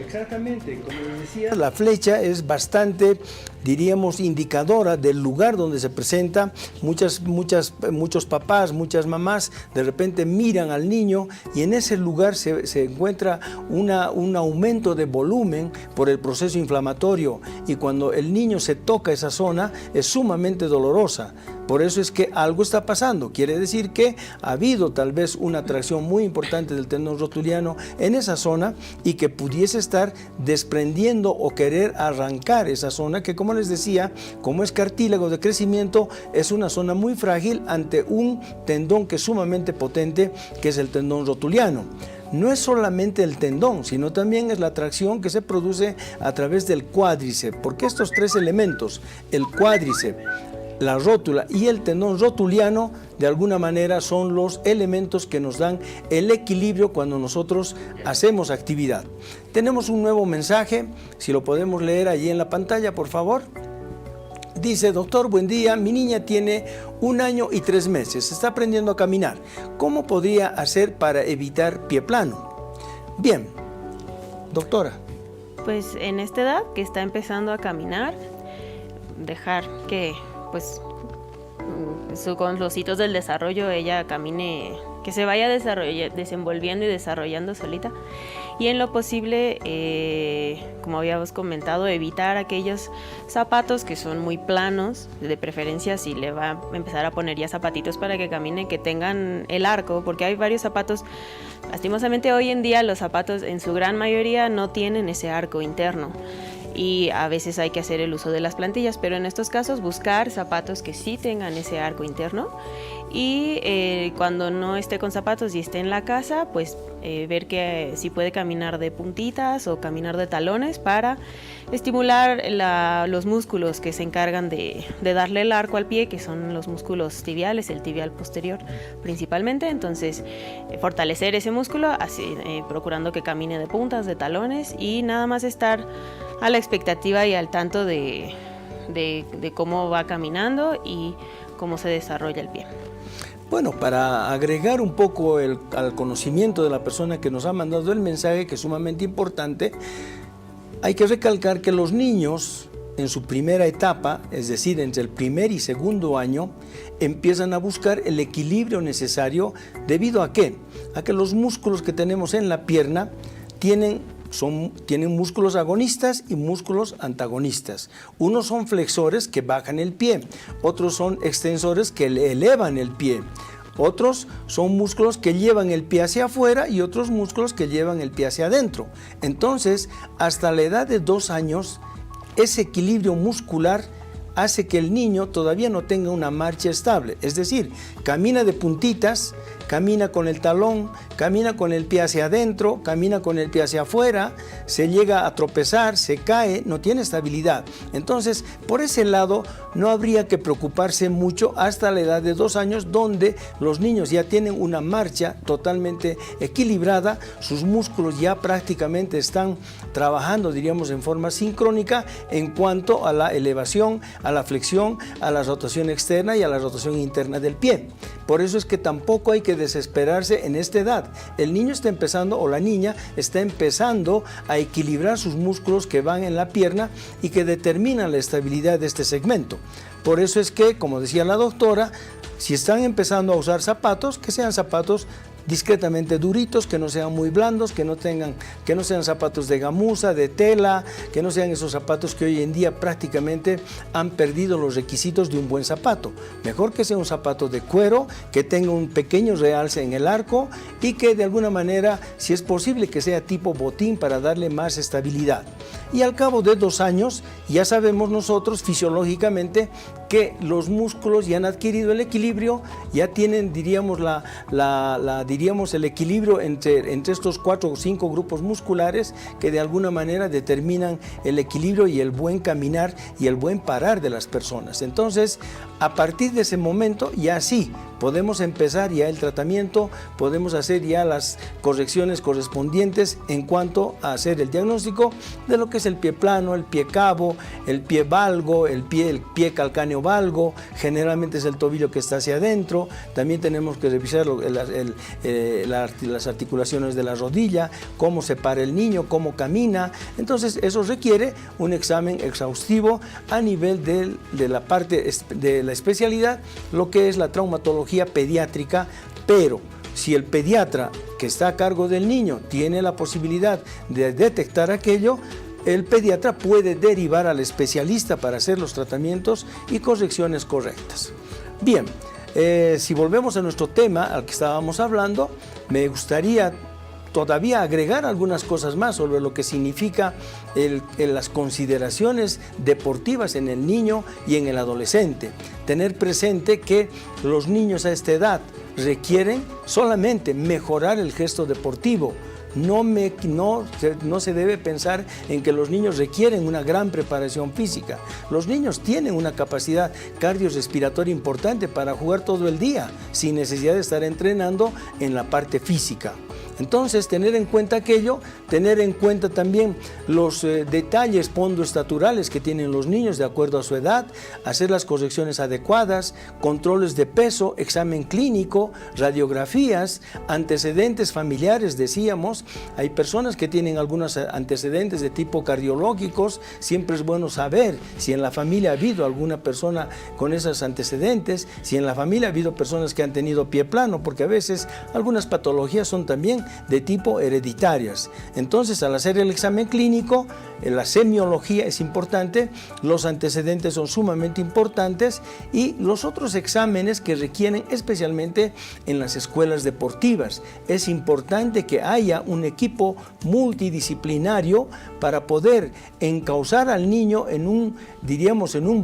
exactamente. Como les decía, la flecha es bastante, diríamos, indicadora del lugar donde se presenta. Muchos papás, muchas mamás de repente miran al niño y en ese lugar se encuentra un aumento de volumen por el proceso inflamatorio, y cuando el niño se toca esa zona es sumamente dolorosa. Por eso es que algo está pasando. Quiere decir que ha habido tal vez una tracción muy importante del tendón rotuliano en esa zona y que pudiese estar desprendiendo o querer arrancar esa zona que, como les decía, como es cartílago de crecimiento, es una zona muy frágil ante un tendón que es sumamente potente, que es el tendón rotuliano. No es solamente el tendón, sino también es la tracción que se produce a través del cuádriceps, porque estos tres elementos, el cuádriceps, la rótula y el tendón rotuliano, de alguna manera son los elementos que nos dan el equilibrio cuando nosotros hacemos actividad. Tenemos un nuevo mensaje, si lo podemos leer allí en la pantalla, por favor. Dice: doctor, buen día, mi niña tiene 1 año y 3 meses, está aprendiendo a caminar. ¿Cómo podría hacer para evitar pie plano? Bien, doctora. Pues en esta edad que está empezando a caminar, dejar que pues con los hitos del desarrollo ella camine, que se vaya desenvolviendo y desarrollando solita. Y en lo posible, como habíamos comentado, evitar aquellos zapatos que son muy planos, de preferencia si le va a empezar a poner ya zapatitos para que camine, que tengan el arco, porque hay varios zapatos. Lastimosamente hoy en día los zapatos en su gran mayoría no tienen ese arco interno. Y a veces hay que hacer el uso de las plantillas, pero en estos casos buscar zapatos que sí tengan ese arco interno y cuando no esté con zapatos y esté en la casa, pues ver que si puede caminar de puntitas o caminar de talones para estimular los músculos que se encargan de darle el arco al pie, que son los músculos tibiales, el tibial posterior principalmente. Entonces fortalecer ese músculo, así, procurando que camine de puntas, de talones, y nada más estar a la expectativa y al tanto de cómo va caminando y cómo se desarrolla el pie. Bueno, para agregar un poco al conocimiento de la persona que nos ha mandado el mensaje, que es sumamente importante, hay que recalcar que los niños en su primera etapa, es decir, entre el primer y segundo año, empiezan a buscar el equilibrio necesario. ¿Debido a qué? A que los músculos que tenemos en la pierna tienen músculos agonistas y músculos antagonistas. Unos son flexores que bajan el pie, otros son extensores que elevan el pie, otros son músculos que llevan el pie hacia afuera y otros músculos que llevan el pie hacia adentro. Entonces, hasta la edad de 2 años, ese equilibrio muscular hace que el niño todavía no tenga una marcha estable, es decir, camina de puntitas, camina con el talón, camina con el pie hacia adentro, camina con el pie hacia afuera, se llega a tropezar, se cae, no tiene estabilidad. Entonces, por ese lado, no habría que preocuparse mucho hasta la edad de 2 años, donde los niños ya tienen una marcha totalmente equilibrada, sus músculos ya prácticamente están trabajando, diríamos, en forma sincrónica en cuanto a la elevación, a la flexión, a la rotación externa y a la rotación interna del pie. Por eso es que tampoco hay que desesperarse en esta edad. El niño está empezando, o la niña está empezando a equilibrar sus músculos que van en la pierna y que determinan la estabilidad de este segmento. Por eso es que, como decía la doctora, si están empezando a usar zapatos, que sean zapatos discretamente duritos, que no sean muy blandos, que no sean zapatos de gamuza, de tela, que no sean esos zapatos que hoy en día prácticamente han perdido los requisitos de un buen zapato. Mejor que sea un zapato de cuero, que tenga un pequeño realce en el arco y que de alguna manera, si es posible, que sea tipo botín para darle más estabilidad. Y al cabo de 2 años, ya sabemos nosotros fisiológicamente que los músculos ya han adquirido el equilibrio, ya tienen, diríamos, diríamos el equilibrio entre estos 4 o 5 grupos musculares que de alguna manera determinan el equilibrio y el buen caminar y el buen parar de las personas. Entonces, a partir de ese momento, ya sí, podemos empezar ya el tratamiento, podemos hacer ya las correcciones correspondientes en cuanto a hacer el diagnóstico de lo que es el pie plano, el pie cabo, el pie valgo, el pie calcáneo valgo, generalmente es el tobillo que está hacia adentro. También tenemos que revisar las articulaciones de la rodilla, cómo se para el niño, cómo camina. Entonces eso requiere un examen exhaustivo a nivel de la parte de la especialidad, lo que es la traumatología pediátrica, pero si el pediatra que está a cargo del niño tiene la posibilidad de detectar aquello, el pediatra puede derivar al especialista para hacer los tratamientos y correcciones correctas. Bien, si volvemos a nuestro tema al que estábamos hablando, me gustaría todavía agregar algunas cosas más sobre lo que significa las consideraciones deportivas en el niño y en el adolescente. Tener presente que los niños a esta edad requieren solamente mejorar el gesto deportivo. No se debe pensar en que los niños requieren una gran preparación física. Los niños tienen una capacidad cardiorrespiratoria importante para jugar todo el día sin necesidad de estar entrenando en la parte física. Entonces, tener en cuenta aquello, tener en cuenta también los detalles pondoestaturales que tienen los niños de acuerdo a su edad, hacer las correcciones adecuadas, controles de peso, examen clínico, radiografías, antecedentes familiares, decíamos. Hay personas que tienen algunos antecedentes de tipo cardiológicos. Siempre es bueno saber si en la familia ha habido alguna persona con esos antecedentes, si en la familia ha habido personas que han tenido pie plano, porque a veces algunas patologías son también de tipo hereditarias. Entonces, al hacer el examen clínico, la semiología es importante, los antecedentes son sumamente importantes, y los otros exámenes que requieren, especialmente en las escuelas deportivas. Es importante que haya un equipo multidisciplinario para poder encauzar al niño en un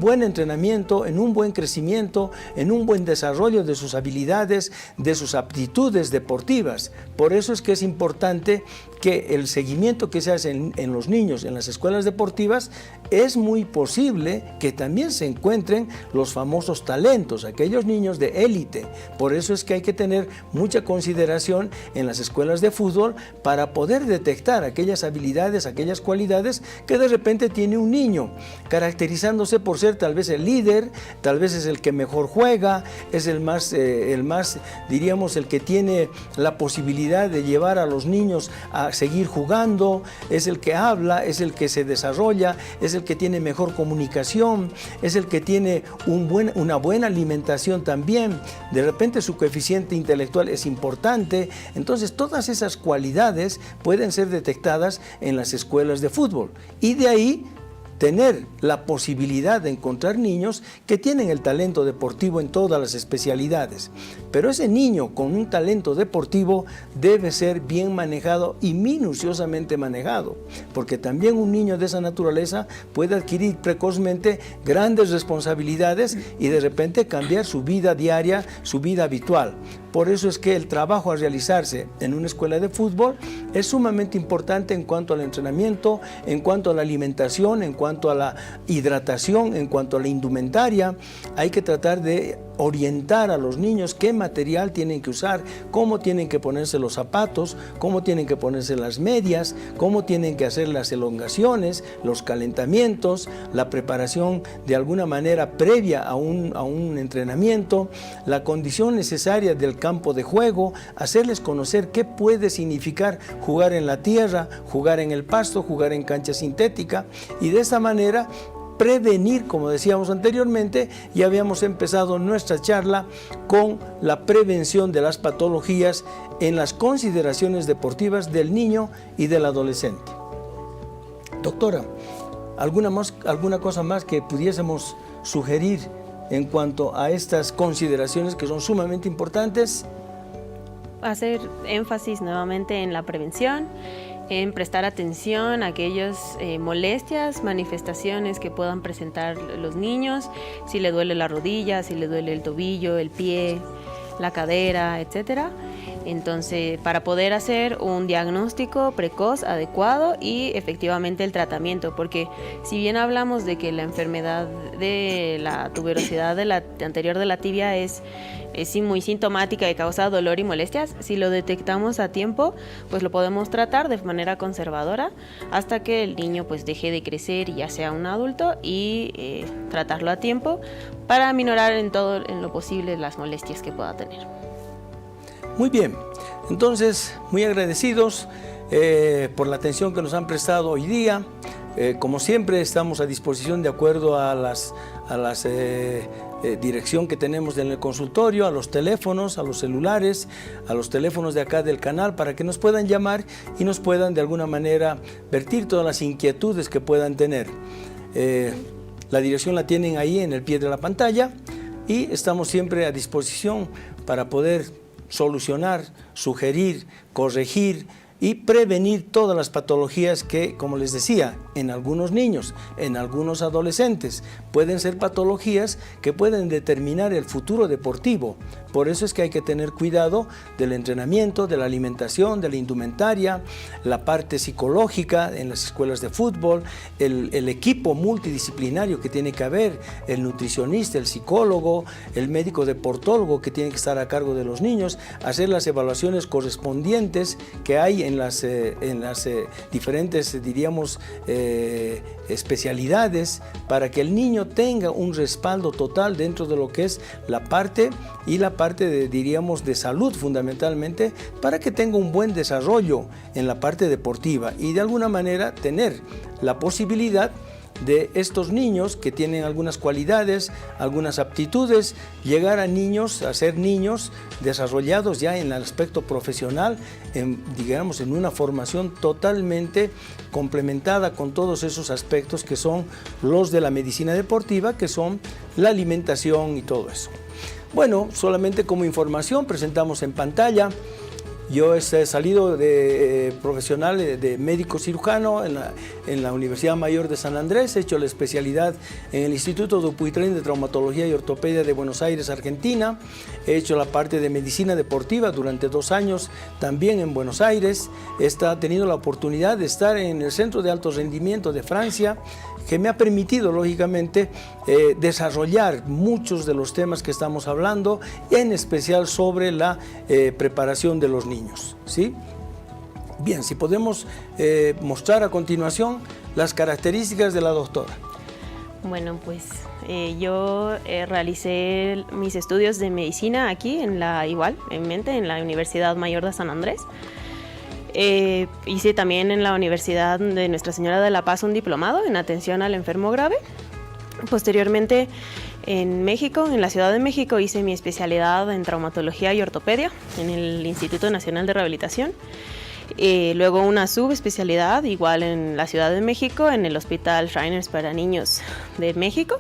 buen entrenamiento, en un buen crecimiento, en un buen desarrollo de sus habilidades, de sus aptitudes deportivas. Por eso es que es importante que el seguimiento que se hace en los niños en las escuelas deportivas, es muy posible que también se encuentren los famosos talentos, aquellos niños de élite. Por eso es que hay que tener mucha consideración en las escuelas de fútbol para poder detectar aquellas habilidades, aquellas cualidades que de repente tiene un niño, caracterizándose por ser tal vez el líder, tal vez es el que mejor juega, es el más, diríamos, el que tiene la posibilidad de llevar a los niños a seguir jugando, es el que habla, es el que se desarrolla, es el que tiene mejor comunicación, es el que tiene una buena alimentación también. De repente su coeficiente intelectual es importante. Entonces, todas esas cualidades pueden ser detectadas en las escuelas de fútbol, y de ahí tener la posibilidad de encontrar niños que tienen el talento deportivo en todas las especialidades. Pero ese niño con un talento deportivo debe ser bien manejado y minuciosamente manejado, porque también un niño de esa naturaleza puede adquirir precozmente grandes responsabilidades y de repente cambiar su vida diaria, su vida habitual. Por eso es que el trabajo a realizarse en una escuela de fútbol es sumamente importante en cuanto al entrenamiento, en cuanto a la alimentación, en cuanto a la hidratación, en cuanto a la indumentaria. Hay que tratar de orientar a los niños qué material tienen que usar, cómo tienen que ponerse los zapatos, cómo tienen que ponerse las medias, cómo tienen que hacer las elongaciones, los calentamientos, la preparación de alguna manera previa a un entrenamiento, la condición necesaria del campo de juego, hacerles conocer qué puede significar jugar en la tierra, jugar en el pasto, jugar en cancha sintética, y de esta manera prevenir, como decíamos anteriormente. Ya habíamos empezado nuestra charla con la prevención de las patologías en las consideraciones deportivas del niño y del adolescente. Doctora, ¿alguna cosa más que pudiésemos sugerir en cuanto a estas consideraciones que son sumamente importantes? Hacer énfasis nuevamente en la prevención, en prestar atención a aquellas molestias, manifestaciones que puedan presentar los niños, si le duele la rodilla, si le duele el tobillo, el pie, la cadera, etcétera. Entonces, para poder hacer un diagnóstico precoz, adecuado, y efectivamente el tratamiento, porque si bien hablamos de que la enfermedad de la tuberosidad anterior de la tibia es muy sintomática y causa dolor y molestias, si lo detectamos a tiempo, pues lo podemos tratar de manera conservadora hasta que el niño pues deje de crecer y ya sea un adulto, y tratarlo a tiempo para aminorar en lo posible las molestias que pueda tener. Muy bien, entonces muy agradecidos por la atención que nos han prestado hoy día. Como siempre, estamos a disposición de acuerdo a las dirección que tenemos en el consultorio, a los teléfonos, a los celulares, a los teléfonos de acá del canal, para que nos puedan llamar y nos puedan de alguna manera vertir todas las inquietudes que puedan tener. La dirección la tienen ahí en el pie de la pantalla, y estamos siempre a disposición para poder solucionar, sugerir, corregir y prevenir todas las patologías que, como les decía, en algunos niños, en algunos adolescentes. Pueden ser patologías que pueden determinar el futuro deportivo. Por eso es que hay que tener cuidado del entrenamiento, de la alimentación, de la indumentaria, la parte psicológica en las escuelas de fútbol, el equipo multidisciplinario que tiene que haber, el nutricionista, el psicólogo, el médico deportólogo que tiene que estar a cargo de los niños, hacer las evaluaciones correspondientes que hay en las diferentes, diríamos, especialidades, para que el niño tenga un respaldo total dentro de lo que es la parte de, diríamos, de salud fundamentalmente, para que tenga un buen desarrollo en la parte deportiva y de alguna manera tener la posibilidad de estos niños que tienen algunas cualidades, algunas aptitudes, llegar a ser niños desarrollados ya en el aspecto profesional, digamos, en una formación totalmente complementada con todos esos aspectos que son los de la medicina deportiva, que son la alimentación y todo eso. Bueno, solamente como información presentamos en pantalla. Yo he salido de profesional de médico cirujano en la Universidad Mayor de San Andrés, he hecho la especialidad en el Instituto Dupuytren de Traumatología y Ortopedia de Buenos Aires, Argentina. He hecho la parte de medicina deportiva durante 2 años también en Buenos Aires. He tenido la oportunidad de estar en el Centro de Alto Rendimiento de Francia, que me ha permitido, lógicamente, desarrollar muchos de los temas que estamos hablando, en especial sobre la preparación de los niños, ¿sí? Bien, si podemos mostrar a continuación las características de la doctora. Bueno, pues yo realicé mis estudios de medicina aquí, en la Universidad Mayor de San Andrés. Hice también en la Universidad de Nuestra Señora de la Paz un diplomado en atención al enfermo grave. Posteriormente, en México, en la Ciudad de México, hice mi especialidad en traumatología y ortopedia en el Instituto Nacional de Rehabilitación. Luego una subespecialidad igual en la Ciudad de México, en el Hospital Shriners para Niños de México.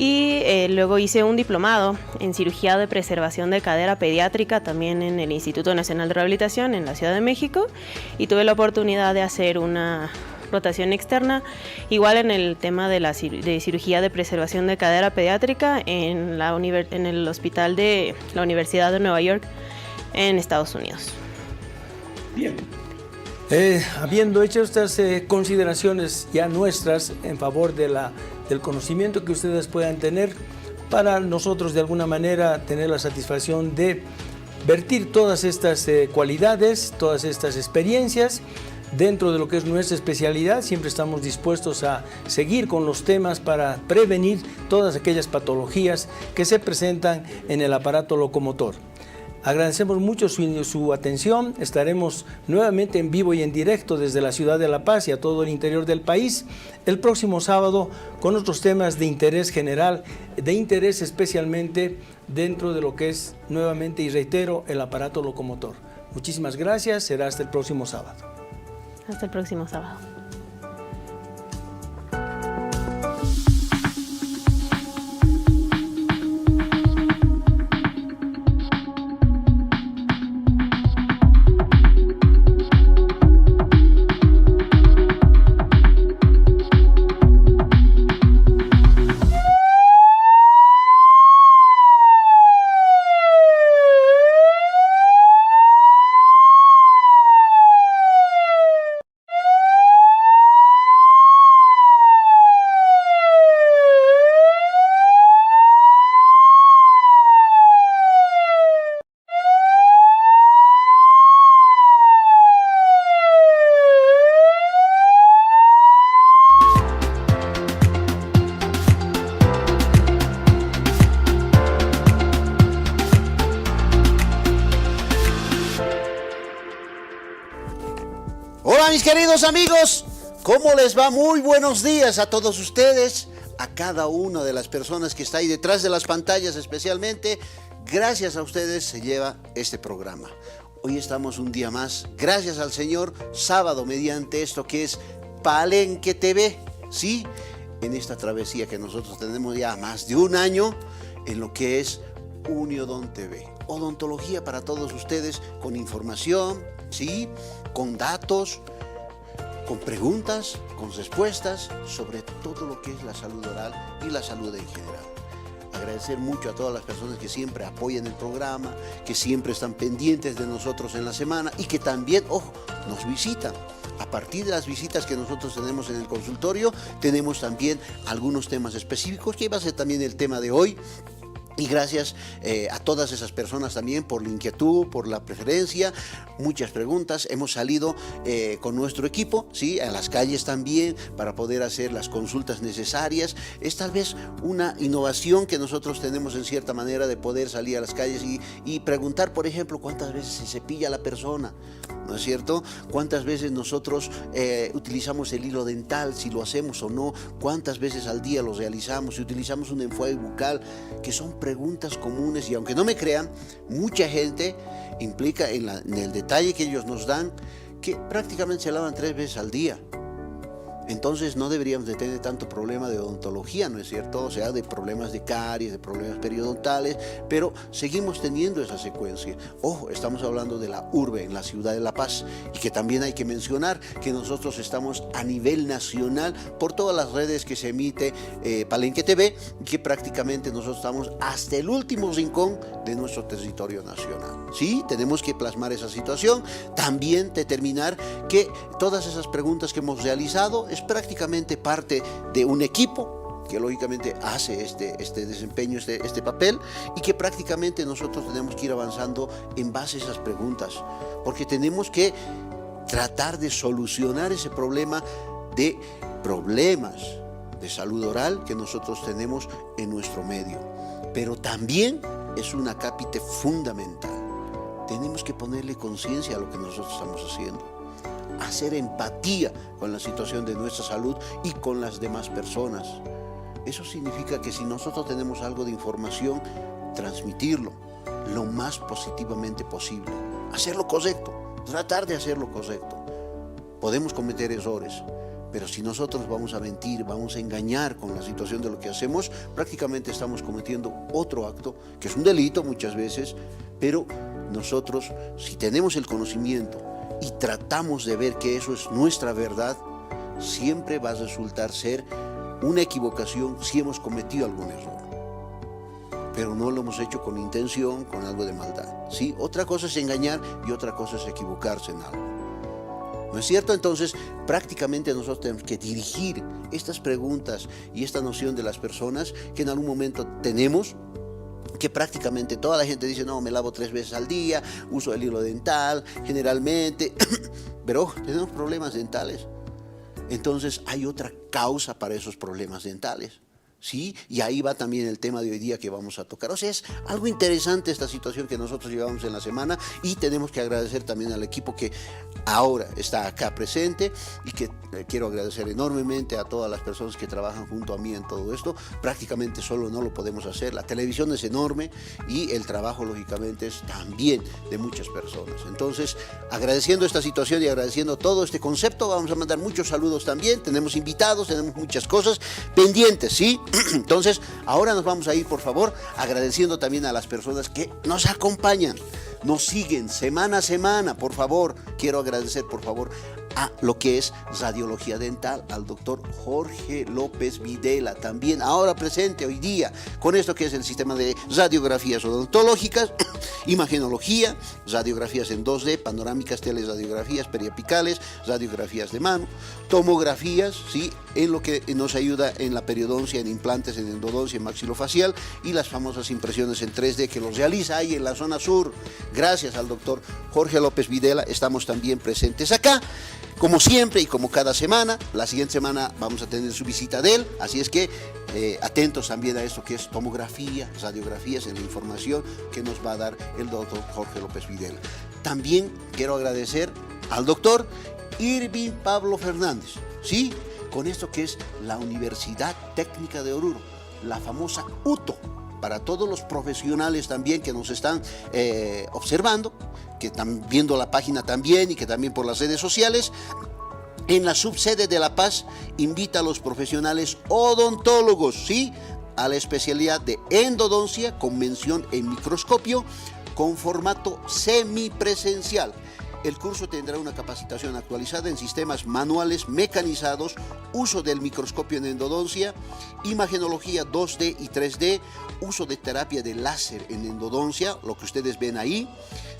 Y luego hice un diplomado en cirugía de preservación de cadera pediátrica también en el Instituto Nacional de Rehabilitación en la Ciudad de México, y tuve la oportunidad de hacer una rotación externa igual en el tema de cirugía de preservación de cadera pediátrica en el hospital de la Universidad de Nueva York en Estados Unidos. Bien. Habiendo hecho estas consideraciones ya nuestras en favor del conocimiento que ustedes puedan tener, para nosotros de alguna manera tener la satisfacción de vertir todas estas cualidades, todas estas experiencias dentro de lo que es nuestra especialidad. Siempre estamos dispuestos a seguir con los temas para prevenir todas aquellas patologías que se presentan en el aparato locomotor. Agradecemos mucho su atención. Estaremos nuevamente en vivo y en directo desde la ciudad de La Paz y a todo el interior del país el próximo sábado con otros temas de interés general, de interés especialmente dentro de lo que es, nuevamente y reitero, el aparato locomotor. Muchísimas gracias. Será hasta el próximo sábado. Hasta el próximo sábado. Hola mis queridos amigos, ¿cómo les va? Muy buenos días a todos ustedes, a cada una de las personas que está ahí detrás de las pantallas especialmente. Gracias a ustedes se lleva este programa. Hoy estamos un día más, gracias al Señor, sábado mediante esto que es Palenque TV, ¿sí? En esta travesía que nosotros tenemos ya más de un año en lo que es Uniodont TV. Odontología para todos ustedes con información, ¿sí? Con datos, con preguntas, con respuestas sobre todo lo que es la salud oral y la salud en general. Agradecer mucho a todas las personas que siempre apoyan el programa, que siempre están pendientes de nosotros en la semana y que también, ojo, nos visitan. A partir de las visitas que nosotros tenemos en el consultorio, tenemos también algunos temas específicos, que va a ser también el tema de hoy. Y gracias a todas esas personas también por la inquietud, por la preferencia, muchas preguntas. Hemos salido con nuestro equipo, ¿sí?, a las calles también para poder hacer las consultas necesarias. Es tal vez una innovación que nosotros tenemos en cierta manera de poder salir a las calles y preguntar, por ejemplo, cuántas veces se cepilla la persona, ¿no es cierto? Cuántas veces nosotros utilizamos el hilo dental, si lo hacemos o no, cuántas veces al día lo realizamos, si utilizamos un enjuague bucal, que son preguntas comunes y aunque no me crean, mucha gente implica en el detalle que ellos nos dan que prácticamente se lavan 3 veces al día. Entonces no deberíamos de tener tanto problema de odontología, ¿no es cierto? O sea, de problemas de caries, de problemas periodontales, pero seguimos teniendo esa secuencia. Ojo, estamos hablando de la urbe en la ciudad de La Paz y que también hay que mencionar que nosotros estamos a nivel nacional por todas las redes que se emite Palenque TV, que prácticamente nosotros estamos hasta el último rincón de nuestro territorio nacional. Sí, tenemos que plasmar esa situación, también determinar que todas esas preguntas que hemos realizado es prácticamente parte de un equipo que lógicamente hace este desempeño, este papel, y que prácticamente nosotros tenemos que ir avanzando en base a esas preguntas, porque tenemos que tratar de solucionar ese problema de problemas de salud oral que nosotros tenemos en nuestro medio. Pero también es un acápite fundamental. Tenemos que ponerle conciencia a lo que nosotros estamos haciendo, hacer empatía con la situación de nuestra salud y con las demás personas. Eso significa que si nosotros tenemos algo de información, transmitirlo lo más positivamente posible, hacerlo correcto, tratar de hacerlo correcto. Podemos cometer errores, pero si nosotros vamos a mentir, vamos a engañar con la situación de lo que hacemos, prácticamente estamos cometiendo otro acto, que es un delito muchas veces, pero nosotros, si tenemos el conocimiento y tratamos de ver que eso es nuestra verdad, siempre va a resultar ser una equivocación si hemos cometido algún error. Pero no lo hemos hecho con intención, con algo de maldad, ¿sí? Otra cosa es engañar y otra cosa es equivocarse en algo, ¿no es cierto? Entonces, prácticamente nosotros tenemos que dirigir estas preguntas y esta noción de las personas que en algún momento tenemos, que prácticamente toda la gente dice, no, me lavo 3 veces al día, uso el hilo dental, generalmente, pero tenemos problemas dentales. Entonces hay otra causa para esos problemas dentales, ¿sí? Y ahí va también el tema de hoy día que vamos a tocar. O sea, es algo interesante esta situación que nosotros llevamos en la semana y tenemos que agradecer también al equipo que ahora está acá presente y que quiero agradecer enormemente a todas las personas que trabajan junto a mí en todo esto. Prácticamente solo no lo podemos hacer. La televisión es enorme y el trabajo lógicamente es también de muchas personas. Entonces, agradeciendo esta situación y agradeciendo todo este concepto, vamos a mandar muchos saludos también. Tenemos invitados, tenemos muchas cosas pendientes, ¿sí? Entonces, ahora nos vamos a ir, por favor, agradeciendo también a las personas que nos acompañan, nos siguen semana a semana. Por favor, quiero agradecer, por favor, a lo que es radiología dental, al doctor Jorge López Videla, también ahora presente hoy día con esto que es el sistema de radiografías odontológicas, imagenología, radiografías en 2D, panorámicas, teleradiografías periapicales, radiografías de mano, tomografías, ¿sí?, en lo que nos ayuda en la periodoncia, en implantes, en endodoncia, en maxilofacial, y las famosas impresiones en 3D que los realiza ahí en la zona sur. Gracias al doctor Jorge López Videla estamos también presentes acá. Como siempre y como cada semana, la siguiente semana vamos a tener su visita de él, así es que atentos también a esto que es tomografía, radiografías, en la información que nos va a dar el doctor Jorge López Videla. También quiero agradecer al doctor Irving Pablo Fernández, ¿sí?, con esto que es la Universidad Técnica de Oruro, la famosa UTO, para todos los profesionales también que nos están observando, que están viendo la página también y que también por las redes sociales. En la subsede de La Paz invita a los profesionales odontólogos, ¿sí?, a la especialidad de endodoncia con mención en microscopio con formato semipresencial. El curso tendrá una capacitación actualizada en sistemas manuales mecanizados, uso del microscopio en endodoncia, imagenología 2D y 3D, uso de terapia de láser en endodoncia, lo que ustedes ven ahí,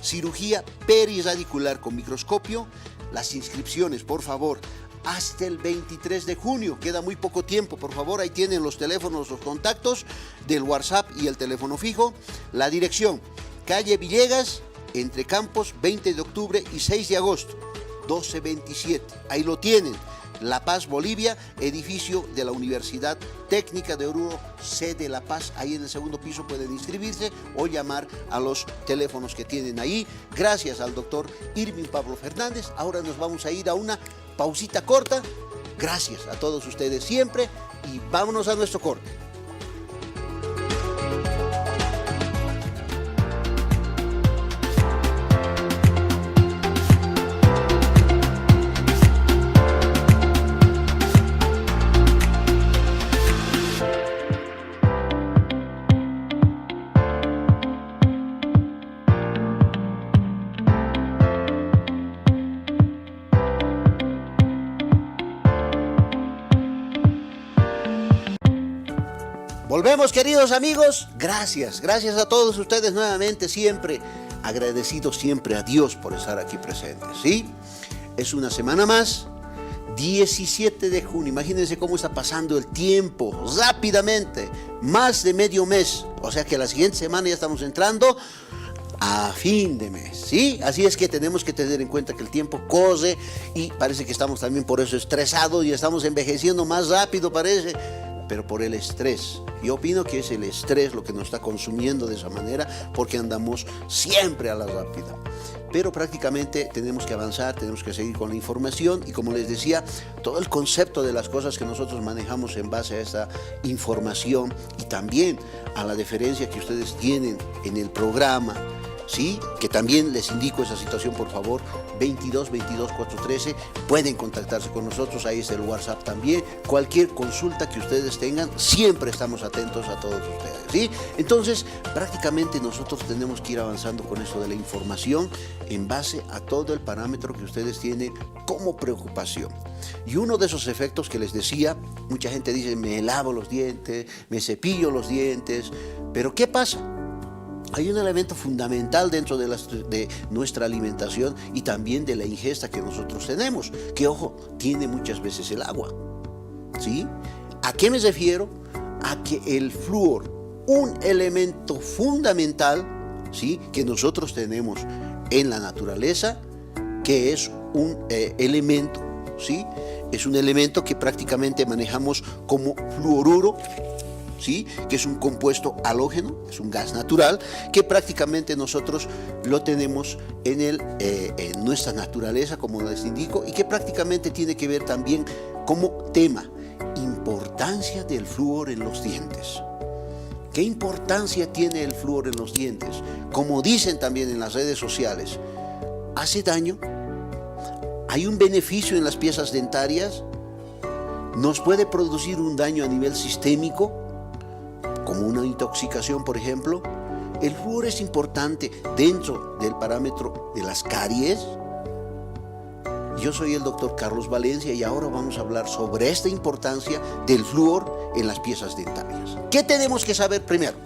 cirugía periradicular con microscopio. Las inscripciones, por favor, hasta el 23 de junio, queda muy poco tiempo, por favor, ahí tienen los teléfonos, los contactos del WhatsApp y el teléfono fijo. La dirección, calle Villegas, entre Campos, 20 de octubre y 6 de agosto, 1227, ahí lo tienen. La Paz, Bolivia, edificio de la Universidad Técnica de Oruro, sede La Paz. Ahí en el segundo piso pueden inscribirse o llamar a los teléfonos que tienen ahí. Gracias al doctor Irving Pablo Fernández. Ahora nos vamos a ir a una pausita corta. Gracias a todos ustedes siempre y vámonos a nuestro corte. Volvemos, queridos amigos. Gracias a todos ustedes nuevamente, siempre agradecidos siempre a Dios por estar aquí presentes, ¿sí? Es una semana más, 17 de junio, imagínense cómo está pasando el tiempo, rápidamente, más de medio mes, o sea que la siguiente semana ya estamos entrando a fin de mes, ¿sí? Así es que tenemos que tener en cuenta que el tiempo corre y parece que estamos también por eso estresados y estamos envejeciendo más rápido, parece, pero por el estrés. Yo opino que es el estrés lo que nos está consumiendo de esa manera, porque andamos siempre a la rápida. Pero prácticamente tenemos que avanzar, tenemos que seguir con la información y, como les decía, todo el concepto de las cosas que nosotros manejamos en base a esta información y también a la deferencia que ustedes tienen en el programa, ¿sí? Que también les indico esa situación, por favor, 22 22 413, pueden contactarse con nosotros, ahí está el WhatsApp también, cualquier consulta que ustedes tengan, siempre estamos atentos a todos ustedes, ¿sí? Entonces, prácticamente nosotros tenemos que ir avanzando con esto de la información en base a todo el parámetro que ustedes tienen como preocupación. Y uno de esos efectos que les decía, mucha gente dice, me lavo los dientes, me cepillo los dientes, pero ¿qué pasa? Hay un elemento fundamental dentro de nuestra alimentación y también de la ingesta que nosotros tenemos, que, ojo, tiene muchas veces el agua, ¿sí? ¿A qué me refiero? A que el flúor, un elemento fundamental, ¿sí?, que nosotros tenemos en la naturaleza, que es un elemento, ¿sí? Es un elemento que prácticamente manejamos como fluoruro, ¿sí?, que es un compuesto halógeno, es un gas natural que prácticamente nosotros lo tenemos en nuestra naturaleza, como les indico, y que prácticamente tiene que ver también como tema, importancia del flúor en los dientes. ¿Qué importancia tiene el flúor en los dientes? Como dicen también en las redes sociales, ¿hace daño? ¿Hay un beneficio en las piezas dentarias? ¿Nos puede producir un daño a nivel sistémico, como una intoxicación, por ejemplo? El flúor es importante dentro del parámetro de las caries. Yo soy el doctor Carlos Valencia y ahora vamos a hablar sobre esta importancia del flúor en las piezas dentarias. ¿Qué tenemos que saber primero?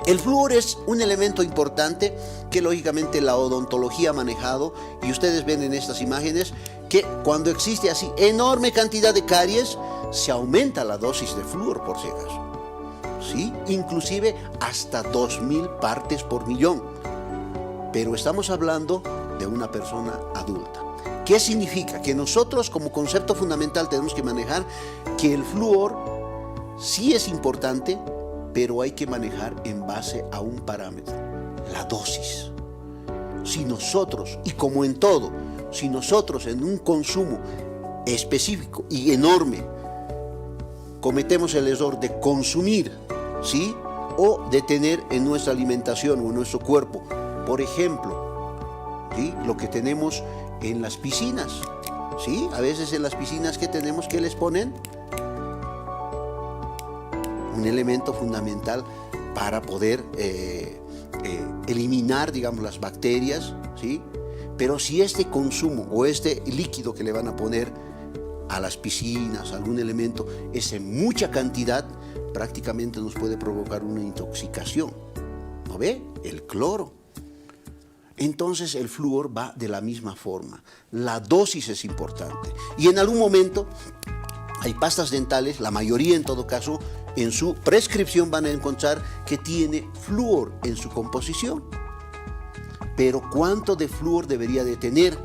El flúor es un elemento importante que lógicamente la odontología ha manejado, y ustedes ven en estas imágenes que cuando existe así enorme cantidad de caries, se aumenta la dosis de flúor, por si acaso, ¿sí? Inclusive hasta 2000 partes por millón. Pero estamos hablando de una persona adulta. ¿Qué significa? Que nosotros como concepto fundamental tenemos que manejar que el flúor sí es importante, pero hay que manejar en base a un parámetro, la dosis. Si nosotros, y como en todo, si nosotros en un consumo específico y enorme cometemos el error de consumir, ¿sí?, o de tener en nuestra alimentación o en nuestro cuerpo, por ejemplo, ¿sí?, lo que tenemos en las piscinas, ¿sí? A veces en las piscinas, ¿qué tenemos? ¿Qué les ponen? Un elemento fundamental para poder eliminar, digamos, las bacterias, ¿sí? Pero si este consumo o este líquido que le van a poner a las piscinas, algún elemento, es en mucha cantidad, prácticamente nos puede provocar una intoxicación. ¿No ve? El cloro. Entonces el flúor va de la misma forma. La dosis es importante. Y en algún momento hay pastas dentales, la mayoría en todo caso, en su prescripción van a encontrar que tiene flúor en su composición. Pero ¿cuánto de flúor debería de tener?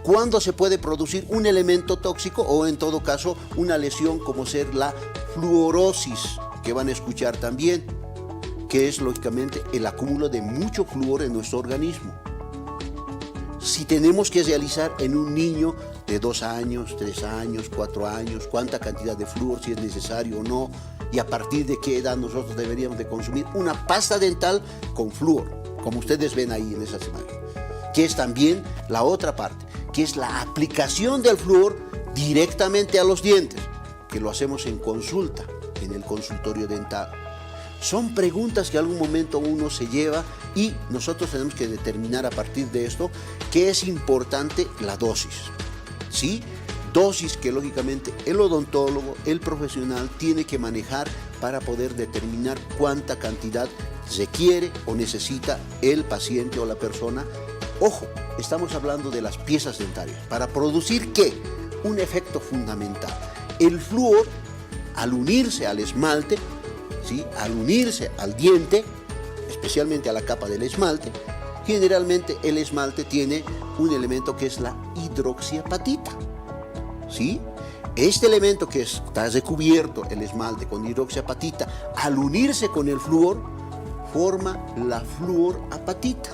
¿Cuándo se puede producir un elemento tóxico o en todo caso una lesión como ser la fluorosis, que van a escuchar también, que es lógicamente el acúmulo de mucho flúor en nuestro organismo? Si tenemos que realizar en un niño de 2 años, 3 años, 4 años, cuánta cantidad de flúor, si es necesario o no, y a partir de qué edad nosotros deberíamos de consumir una pasta dental con flúor, como ustedes ven ahí en esas imágenes, que es también la otra parte, que es la aplicación del flúor directamente a los dientes, que lo hacemos en consulta, en el consultorio dental. Son preguntas que en algún momento uno se lleva y nosotros tenemos que determinar a partir de esto que es importante la dosis, ¿sí? Dosis que lógicamente el odontólogo, el profesional tiene que manejar para poder determinar cuánta cantidad requiere o necesita el paciente o la persona. Ojo, estamos hablando de las piezas dentarias. ¿Para producir qué? Un efecto fundamental. El flúor, al unirse al esmalte, ¿sí? Al unirse al diente, especialmente a la capa del esmalte, generalmente el esmalte tiene un elemento que es la hidroxiapatita, ¿sí? Este elemento que está recubierto, el esmalte con hidroxiapatita, al unirse con el flúor, forma la fluorapatita,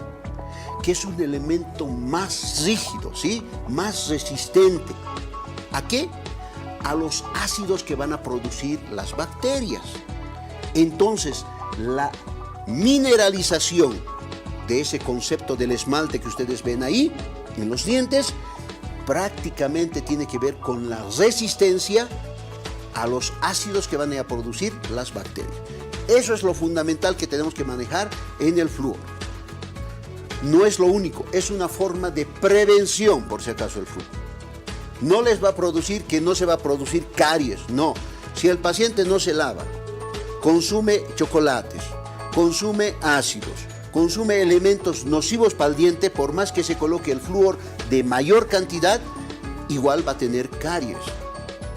que es un elemento más rígido, ¿sí? Más resistente. ¿A qué? A los ácidos que van a producir las bacterias. Entonces, la mineralización de ese concepto del esmalte que ustedes ven ahí, en los dientes, prácticamente tiene que ver con la resistencia a los ácidos que van a producir las bacterias. Eso es lo fundamental que tenemos que manejar en el flúor. No es lo único, es una forma de prevención, por si acaso, el flúor. No les va a producir que no se va a producir caries, no. Si el paciente no se lava, consume chocolates, consume ácidos, consume elementos nocivos para el diente, por más que se coloque el flúor de mayor cantidad, igual va a tener caries,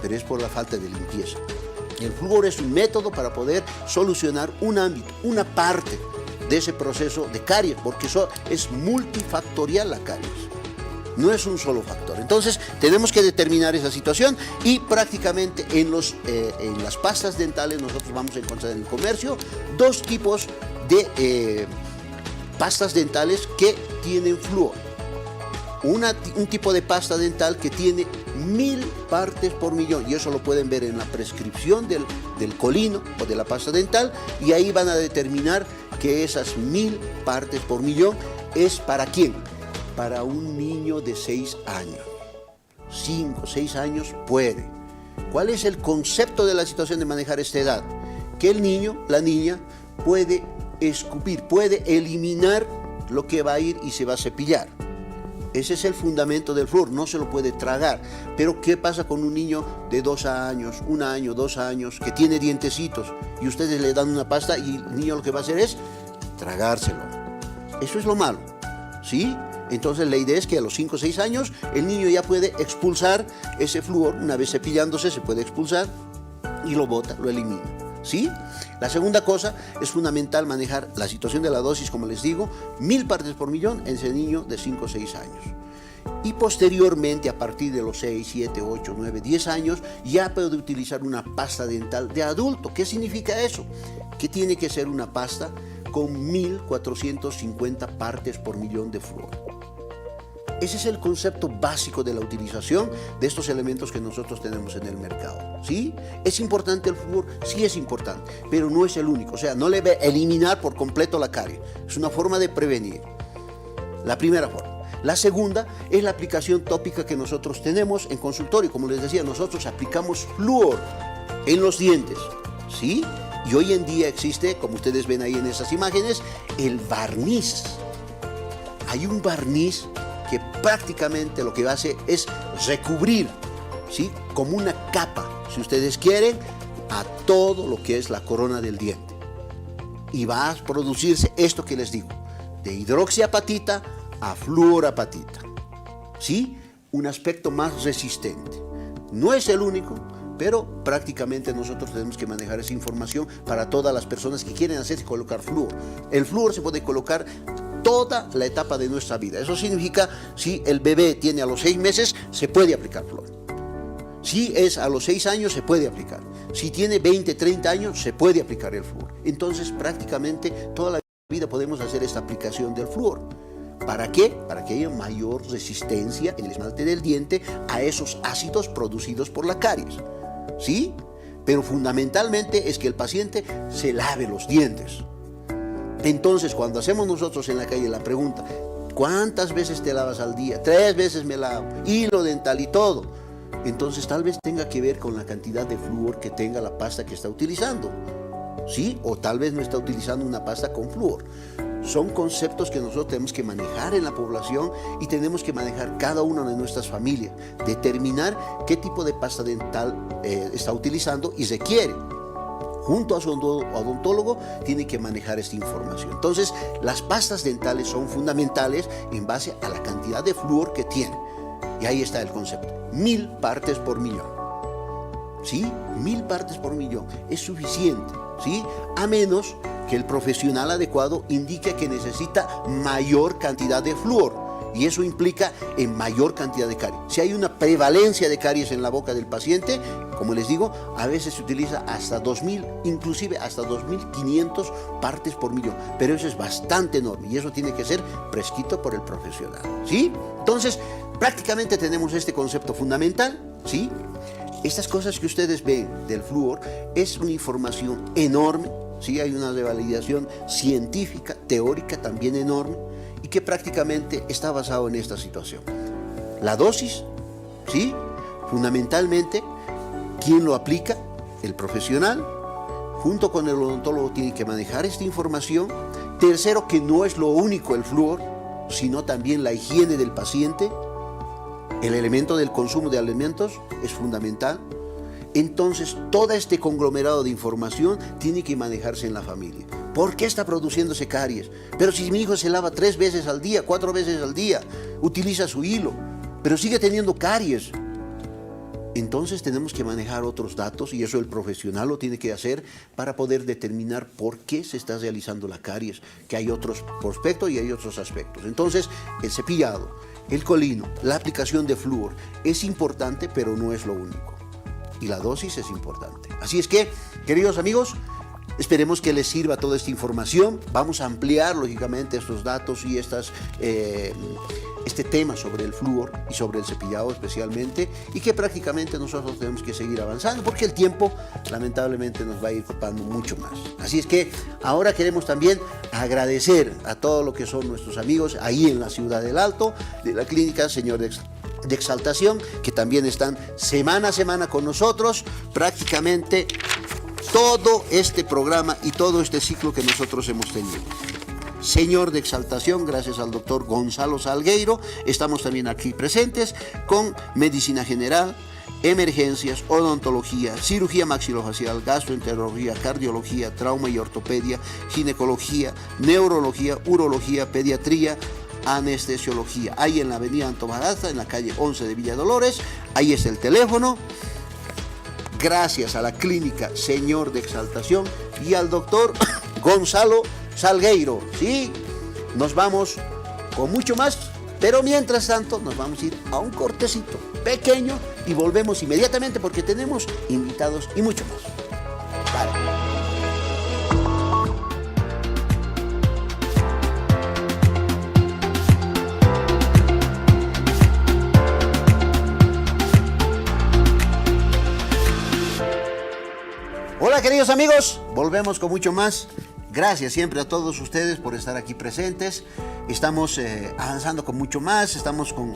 pero es por la falta de limpieza. El flúor es un método para poder solucionar un ámbito, una parte de ese proceso de caries, porque eso es multifactorial la caries, no es un solo factor. Entonces tenemos que determinar esa situación y prácticamente en las pastas dentales nosotros vamos a encontrar en el comercio 2 tipos de pastas dentales que tienen flúor. Un tipo de pasta dental que tiene 1000 partes por millón, y eso lo pueden ver en la prescripción del colino o de la pasta dental, y ahí van a determinar que esas 1000 partes por millón es para quién. Para un niño de 6 años. 5, 6 años puede. ¿Cuál es el concepto de la situación de manejar esta edad? Que el niño, la niña, puede escupir, puede eliminar lo que va a ir y se va a cepillar. Ese es el fundamento del flúor, no se lo puede tragar. Pero ¿qué pasa con un niño de 2 años, 1 año, 2 años, que tiene dientecitos y ustedes le dan una pasta y el niño lo que va a hacer es tragárselo? Eso es lo malo, ¿sí? Entonces la idea es que a los 5 o 6 años el niño ya puede expulsar ese flúor, una vez cepillándose se puede expulsar y lo bota, lo elimina, ¿sí? La segunda cosa es fundamental manejar la situación de la dosis, como les digo, 1000 partes por millón en ese niño de 5 o 6 años. Y posteriormente, a partir de los 6, 7, 8, 9, 10 años, ya puede utilizar una pasta dental de adulto. ¿Qué significa eso? Que tiene que ser una pasta con 1450 partes por millón de flúor. Ese es el concepto básico de la utilización de estos elementos que nosotros tenemos en el mercado, ¿sí? ¿Es importante el flúor? Sí es importante, pero no es el único. O sea, no le va a eliminar por completo la carie. Es una forma de prevenir. La primera forma. La segunda es la aplicación tópica que nosotros tenemos en consultorio. Como les decía, nosotros aplicamos flúor en los dientes, ¿sí? Y hoy en día existe, como ustedes ven ahí en esas imágenes, el barniz. Hay un barniz que prácticamente lo que hace es recubrir, ¿sí?, como una capa, si ustedes quieren, a todo lo que es la corona del diente. Y va a producirse esto que les digo, de hidroxiapatita a fluorapatita, ¿sí? Un aspecto más resistente. No es el único, pero prácticamente nosotros tenemos que manejar esa información para todas las personas que quieren hacerse colocar flúor. El flúor se puede colocar toda la etapa de nuestra vida. Eso significa, si el bebé tiene a los 6 meses, se puede aplicar flúor. Si es a los 6 años, se puede aplicar. Si tiene 20, 30 años, se puede aplicar el flúor. Entonces, prácticamente toda la vida podemos hacer esta aplicación del flúor. ¿Para qué? Para que haya mayor resistencia en el esmalte del diente a esos ácidos producidos por la caries. ¿Sí? Pero fundamentalmente es que el paciente se lave los dientes. Entonces, cuando hacemos nosotros en la calle la pregunta, ¿cuántas veces te lavas al día? 3 veces me lavo, hilo dental y todo. Entonces, tal vez tenga que ver con la cantidad de flúor que tenga la pasta que está utilizando. ¿Sí? O tal vez no está utilizando una pasta con flúor. Son conceptos que nosotros tenemos que manejar en la población y tenemos que manejar cada una de nuestras familias, determinar qué tipo de pasta dental está utilizando y requiere. Junto a su odontólogo tiene que manejar esta información. Entonces, las pastas dentales son fundamentales en base a la cantidad de flúor que tiene. Y ahí está el concepto, 1000 partes por millón. ¿Sí? 1000 partes por millón es suficiente, ¿sí? A menos que el profesional adecuado indique que necesita mayor cantidad de flúor, y eso implica en mayor cantidad de caries. Si hay una prevalencia de caries en la boca del paciente, como les digo, a veces se utiliza hasta 2000, inclusive hasta 2500 partes por millón, pero eso es bastante enorme y eso tiene que ser prescrito por el profesional, ¿sí? Entonces, prácticamente tenemos este concepto fundamental, ¿sí? Estas cosas que ustedes ven del flúor es una información enorme. Sí, hay una revalidación científica, teórica también enorme, y que prácticamente está basado en esta situación. La dosis, ¿sí? Fundamentalmente, ¿quién lo aplica? El profesional, junto con el odontólogo, tiene que manejar esta información. Tercero, que no es lo único el flúor, sino también la higiene del paciente. El elemento del consumo de alimentos es fundamental. Entonces, todo este conglomerado de información tiene que manejarse en la familia. ¿Por qué está produciéndose caries? Pero si mi hijo se lava 3 veces al día, 4 veces al día, utiliza su hilo, pero sigue teniendo caries. Entonces tenemos que manejar otros datos y eso el profesional lo tiene que hacer para poder determinar por qué se está realizando la caries, que hay otros prospectos y hay otros aspectos. Entonces, el cepillado, el colino, la aplicación de flúor es importante, pero no es lo único. Y la dosis es importante. Así es que, queridos amigos, esperemos que les sirva toda esta información. Vamos a ampliar, lógicamente, estos datos y este tema sobre el flúor y sobre el cepillado especialmente, y que prácticamente nosotros tenemos que seguir avanzando porque el tiempo, lamentablemente, nos va a ir ocupando mucho más. Así es que ahora queremos también agradecer a todos lo que son nuestros amigos ahí en la Ciudad del Alto, de la Clínica Señor de Exaltación, que también están semana a semana con nosotros, prácticamente todo este programa y todo este ciclo que nosotros hemos tenido. Señor de Exaltación, gracias al doctor Gonzalo Salgueiro, estamos también aquí presentes con medicina general, emergencias, odontología, cirugía maxilofacial, gastroenterología, cardiología, trauma y ortopedia, ginecología, neurología, urología, pediatría, anestesiología. Ahí en la avenida Antofagasta, en la calle 11 de Villa Dolores, ahí es el teléfono. Gracias a la clínica Señor de Exaltación y al doctor Gonzalo Salgueiro, ¿sí? Nos vamos con mucho más, pero mientras tanto nos vamos a ir a un cortecito pequeño y volvemos inmediatamente porque tenemos invitados y mucho más. Vale. Hola queridos amigos, volvemos con mucho más. Gracias siempre a todos ustedes por estar aquí presentes. Estamos avanzando con mucho más, estamos con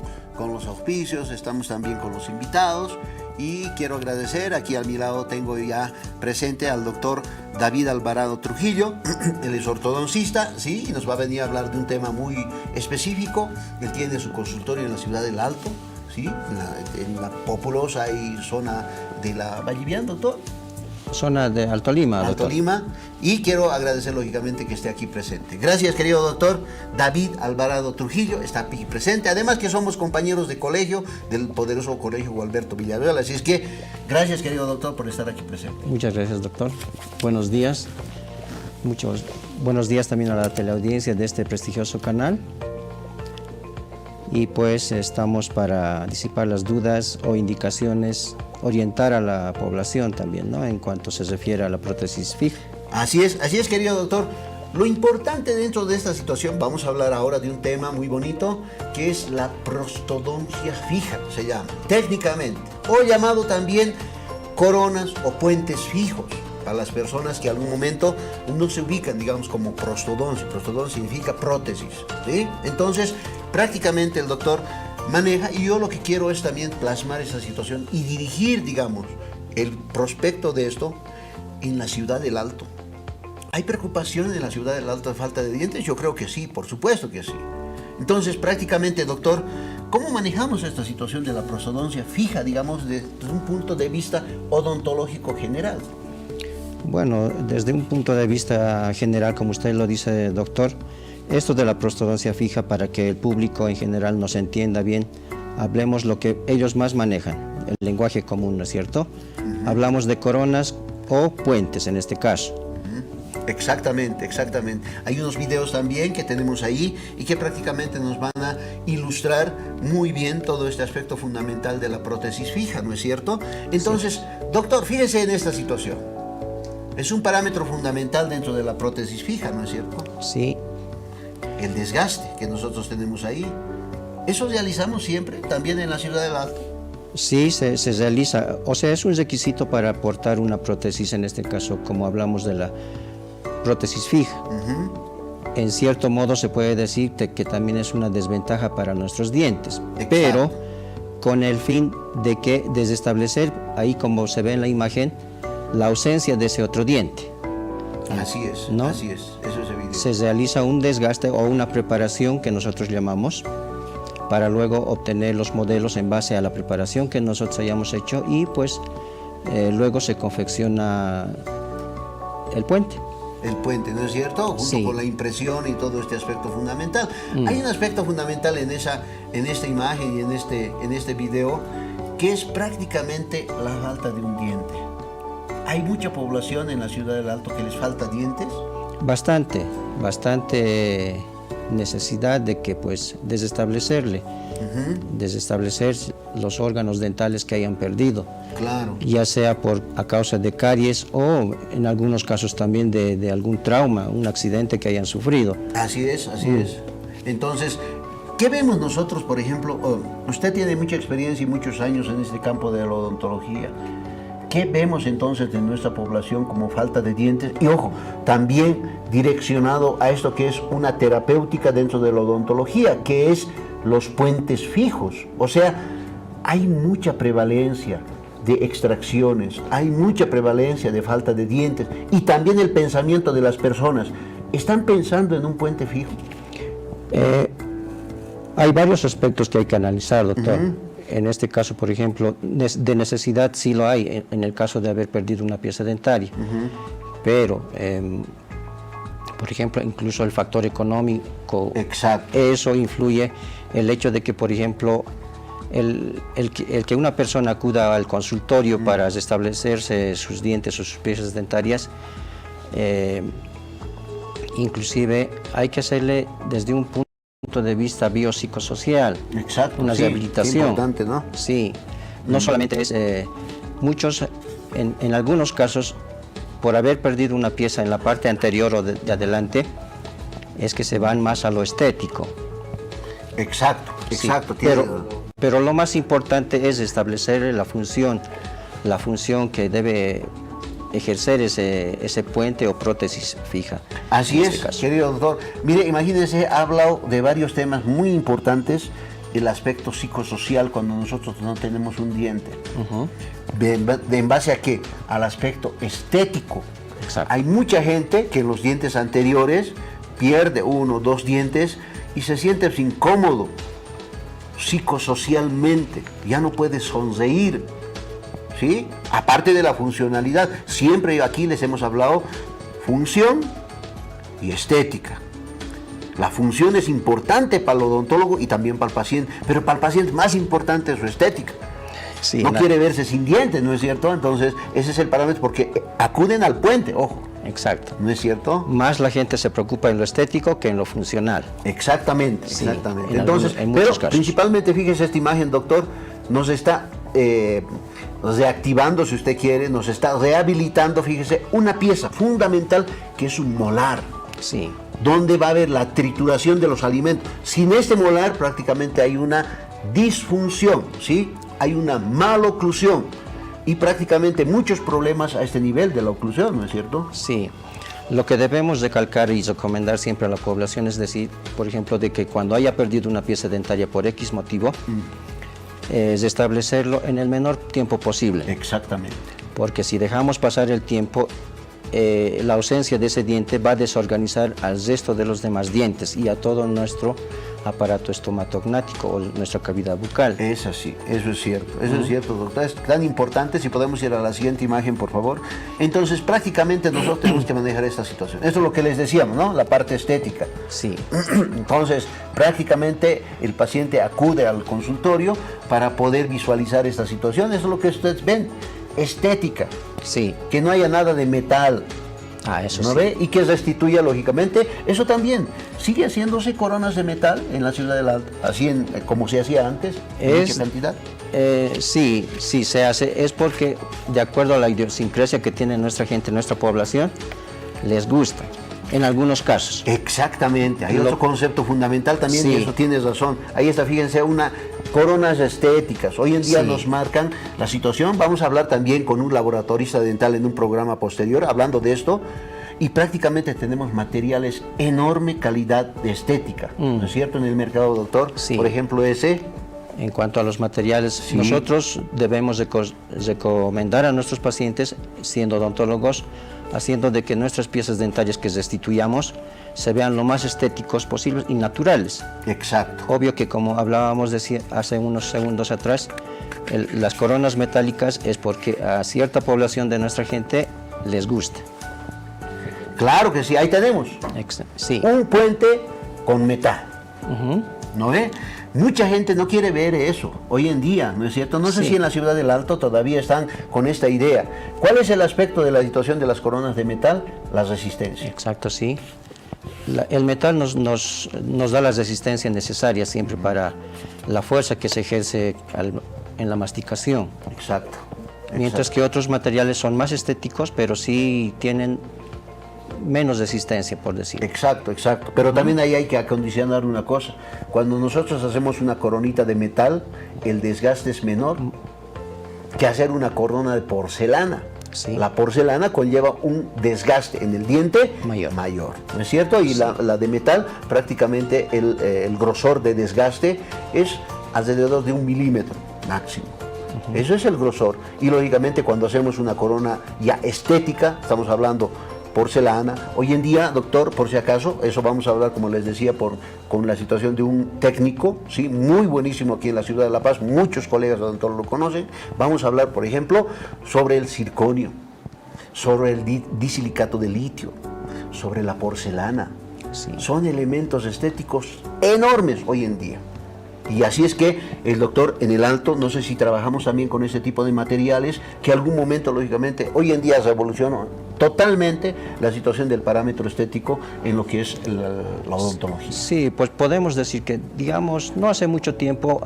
los auspicios, estamos también con los invitados y quiero agradecer, aquí a mi lado tengo ya presente al doctor David Alvarado Trujillo. Él es ortodoncista, ¿sí? Y nos va a venir a hablar de un tema muy específico. Él tiene su consultorio en la ciudad del Alto, ¿sí? En la populosa y zona de la Vallivian, doctor. Zona de Alto Lima, Alto doctor. Lima, y quiero agradecer lógicamente que esté aquí presente. Gracias, querido doctor David Alvarado Trujillo, está aquí presente. Además que somos compañeros de colegio del poderoso Colegio Gualberto Villarreal, así es que gracias, querido doctor, por estar aquí presente. Muchas gracias, doctor. Buenos días. Muchos buenos días también a la teleaudiencia de este prestigioso canal. Y pues estamos para disipar las dudas o indicaciones, orientar a la población también, ¿no? En cuanto se refiere a la prótesis fija. Así es, querido doctor. Lo importante dentro de esta situación, vamos a hablar ahora de un tema muy bonito, que es la prostodoncia fija, se llama, técnicamente, o llamado también coronas o puentes fijos, para las personas que en algún momento no se ubican, digamos, como prostodoncia. Prostodoncia significa prótesis, ¿sí? Entonces, prácticamente el doctor maneja, y yo lo que quiero es también plasmar esa situación y dirigir, digamos, el prospecto de esto en la ciudad del Alto. ¿Hay preocupación en la ciudad del Alto de falta de dientes? Yo creo que sí, por supuesto que sí. Entonces, prácticamente, doctor, ¿cómo manejamos esta situación de la prostodoncia fija, digamos, desde un punto de vista odontológico general? Bueno, desde un punto de vista general, como usted lo dice, doctor, esto de la prostodoncia fija, para que el público en general nos entienda bien, hablemos lo que ellos más manejan, el lenguaje común, ¿no es cierto? Hablamos de coronas o puentes en este caso. Exactamente, exactamente. Hay unos videos también que tenemos ahí y que prácticamente nos van a ilustrar muy bien todo este aspecto fundamental de la prótesis fija, ¿no es cierto? Entonces, sí. Doctor, fíjese en esta situación. Es un parámetro fundamental dentro de la prótesis fija, ¿no es cierto? Sí. El desgaste que nosotros tenemos ahí. ¿Eso realizamos siempre, también en la ciudad del Alto? Sí, se realiza. O sea, es un requisito para aportar una prótesis, en este caso, como hablamos de la prótesis fija. En cierto modo se puede decir que también es una desventaja para nuestros dientes. Exacto. Pero con el fin de que desestablecer, ahí como se ve en la imagen, la ausencia de ese otro diente. Así es, ¿no? Así es, eso es evidente. Se realiza un desgaste o una preparación que nosotros llamamos, para luego obtener los modelos en base a la preparación que nosotros hayamos hecho, y pues luego se confecciona el puente. El puente, ¿no es cierto? Junto sí. con la impresión y todo este aspecto fundamental. Hay un aspecto fundamental en esta imagen y en este video, que es prácticamente la falta de un diente. ¿Hay mucha población en la ciudad del Alto que les falta dientes? Bastante necesidad de que pues desestablecer los órganos dentales que hayan perdido. Claro. Ya sea a causa de caries o en algunos casos también de algún trauma, un accidente que hayan sufrido. Así es. Entonces, ¿qué vemos nosotros, por ejemplo? Usted tiene mucha experiencia y muchos años en este campo de la odontología. ¿Qué vemos entonces de nuestra población como falta de dientes? Y ojo, también direccionado a esto que es una terapéutica dentro de la odontología, que es los puentes fijos. O sea, hay mucha prevalencia de extracciones, hay mucha prevalencia de falta de dientes, y también el pensamiento de las personas. ¿Están pensando en un puente fijo? Hay varios aspectos que hay que analizar, doctor. En este caso, por ejemplo, de necesidad sí lo hay, en el caso de haber perdido una pieza dentaria. Pero, por ejemplo, incluso el factor económico, exacto, eso influye. El hecho de que, por ejemplo, el que una persona acuda al consultorio para restablecerse sus dientes o sus piezas dentarias, inclusive hay que hacerle desde un punto de vista biopsicosocial. Exacto, una rehabilitación. Importante, ¿no? Sí, no solamente es, muchos, en algunos casos, por haber perdido una pieza en la parte anterior o de adelante, es que se van más a lo estético. Exacto. Sí, pero lo más importante es establecer la función que debe ejercer ese puente o prótesis fija. Así es, querido doctor. Mire, imagínense, ha hablado de varios temas muy importantes el aspecto psicosocial cuando nosotros no tenemos un diente. ¿En base a qué? Al aspecto estético. Exacto. Hay mucha gente que en los dientes anteriores pierde 1 o 2 dientes y se siente incómodo psicosocialmente, ya no puede sonreír, ¿sí? Aparte de la funcionalidad, siempre aquí les hemos hablado función y estética. La función es importante para el odontólogo y también para el paciente, pero para el paciente más importante es su estética. Sí, No quiere verse sin dientes, ¿no es cierto? Entonces, ese es el parámetro, porque acuden al puente, ojo. Exacto. ¿No es cierto? Más la gente se preocupa en lo estético que en lo funcional. Exactamente, Sí, exactamente. en Entonces, en muchos pero casos. principalmente, fíjese esta imagen, doctor, nos está reactivando, si usted quiere, nos está rehabilitando, fíjese, una pieza fundamental que es un molar. Sí. Donde va a haber la trituración de los alimentos. Sin este molar prácticamente hay una disfunción, ¿sí? Hay una maloclusión y prácticamente muchos problemas a este nivel de la oclusión, ¿no es cierto? Sí. Lo que debemos recalcar y recomendar siempre a la población es decir, por ejemplo, de que cuando haya perdido una pieza dentaria por X motivo, es establecerlo en el menor tiempo posible. Exactamente. Porque si dejamos pasar el tiempo, la ausencia de ese diente va a desorganizar al resto de los demás dientes y a todo nuestro aparato estomatognático o nuestra cavidad bucal. Es así, eso es cierto, doctor. Es tan importante, si podemos ir a la siguiente imagen, por favor. Entonces, prácticamente nosotros tenemos que manejar esta situación. Esto es lo que les decíamos, ¿no? La parte estética. Sí. Entonces, prácticamente el paciente acude al consultorio para poder visualizar esta situación. Eso es lo que ustedes ven, estética. Sí. Que no haya nada de metal. Eso ¿No sí. ve? Y que restituya lógicamente. Eso también. Sigue haciéndose coronas de metal en la ciudad del Alto, así como se hacía antes, en mucha cantidad. Sí, se hace. Es porque, de acuerdo a la idiosincrasia que tiene nuestra gente, nuestra población, les gusta. En algunos casos. Exactamente. Hay otro concepto fundamental también, Sí. y eso tienes razón. Ahí está, fíjense, coronas estéticas. Hoy en día Sí. nos marcan la situación. Vamos a hablar también con un laboratorista dental en un programa posterior, hablando de esto. Y prácticamente tenemos materiales enorme calidad de estética. ¿No es cierto? En el mercado, doctor. Sí. Por ejemplo, ese. En cuanto a los materiales, Sí. nosotros debemos recomendar a nuestros pacientes, siendo odontólogos, haciendo de que nuestras piezas dentarias que restituyamos se vean lo más estéticos posibles y naturales. Exacto. Obvio que, como hablábamos hace unos segundos atrás, las coronas metálicas es porque a cierta población de nuestra gente les gusta. Claro que sí, ahí tenemos. Sí. Un puente con metal. ¿No ve? Mucha gente no quiere ver eso hoy en día, ¿no es cierto? No sé Sí. si en la ciudad del Alto todavía están con esta idea. ¿Cuál es el aspecto de la situación de las coronas de metal? La resistencia. Exacto, sí. El metal nos da la resistencia necesaria siempre para la fuerza que se ejerce en la masticación. Exacto. Mientras que otros materiales son más estéticos, pero sí tienen menos resistencia, por decir. Exacto, exacto. Pero también ahí hay que acondicionar una cosa. Cuando nosotros hacemos una coronita de metal, el desgaste es menor que hacer una corona de porcelana. Sí. La porcelana conlleva un desgaste en el diente Mayor. ¿no es cierto? Y Sí. la de metal, prácticamente el grosor de desgaste es alrededor de 1 milímetro máximo. Eso es el grosor. Y lógicamente cuando hacemos una corona ya estética, estamos hablando porcelana. Hoy en día, doctor, por si acaso, eso vamos a hablar, como les decía, con la situación de un técnico, ¿sí? Muy buenísimo aquí en la ciudad de La Paz, muchos colegas odontólogos lo conocen. Vamos a hablar, por ejemplo, sobre el circonio, sobre el disilicato de litio, sobre la porcelana. Sí. Son elementos estéticos enormes hoy en día. Y así es que el doctor en el Alto, no sé si trabajamos también con ese tipo de materiales, que algún momento, lógicamente, hoy en día revolucionó totalmente la situación del parámetro estético en lo que es la odontología. Sí, pues podemos decir que, digamos, no hace mucho tiempo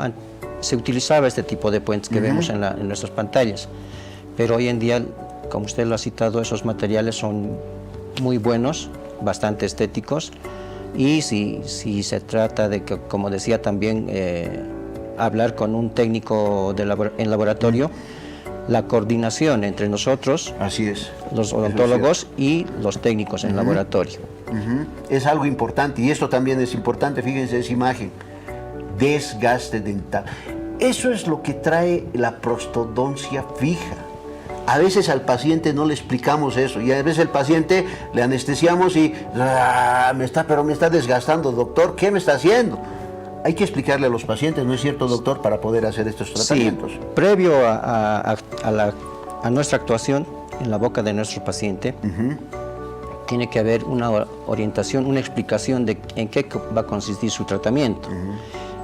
se utilizaba este tipo de puentes que vemos en nuestras pantallas, pero hoy en día, como usted lo ha citado, esos materiales son muy buenos, bastante estéticos. Y si se trata de que, como decía también, hablar con un técnico en laboratorio, la coordinación entre nosotros, Así es. los odontólogos y los técnicos en laboratorio. Es algo importante, y esto también es importante, fíjense esa imagen. desgaste dental. Eso es lo que trae la prostodoncia fija. A veces al paciente no le explicamos eso y a veces el paciente le anestesiamos y me está desgastando, doctor, ¿qué me está haciendo? Hay que explicarle a los pacientes, ¿no es cierto, doctor, para poder hacer estos tratamientos? Sí, previo a nuestra actuación en la boca de nuestro paciente, tiene que haber una orientación, una explicación de en qué va a consistir su tratamiento.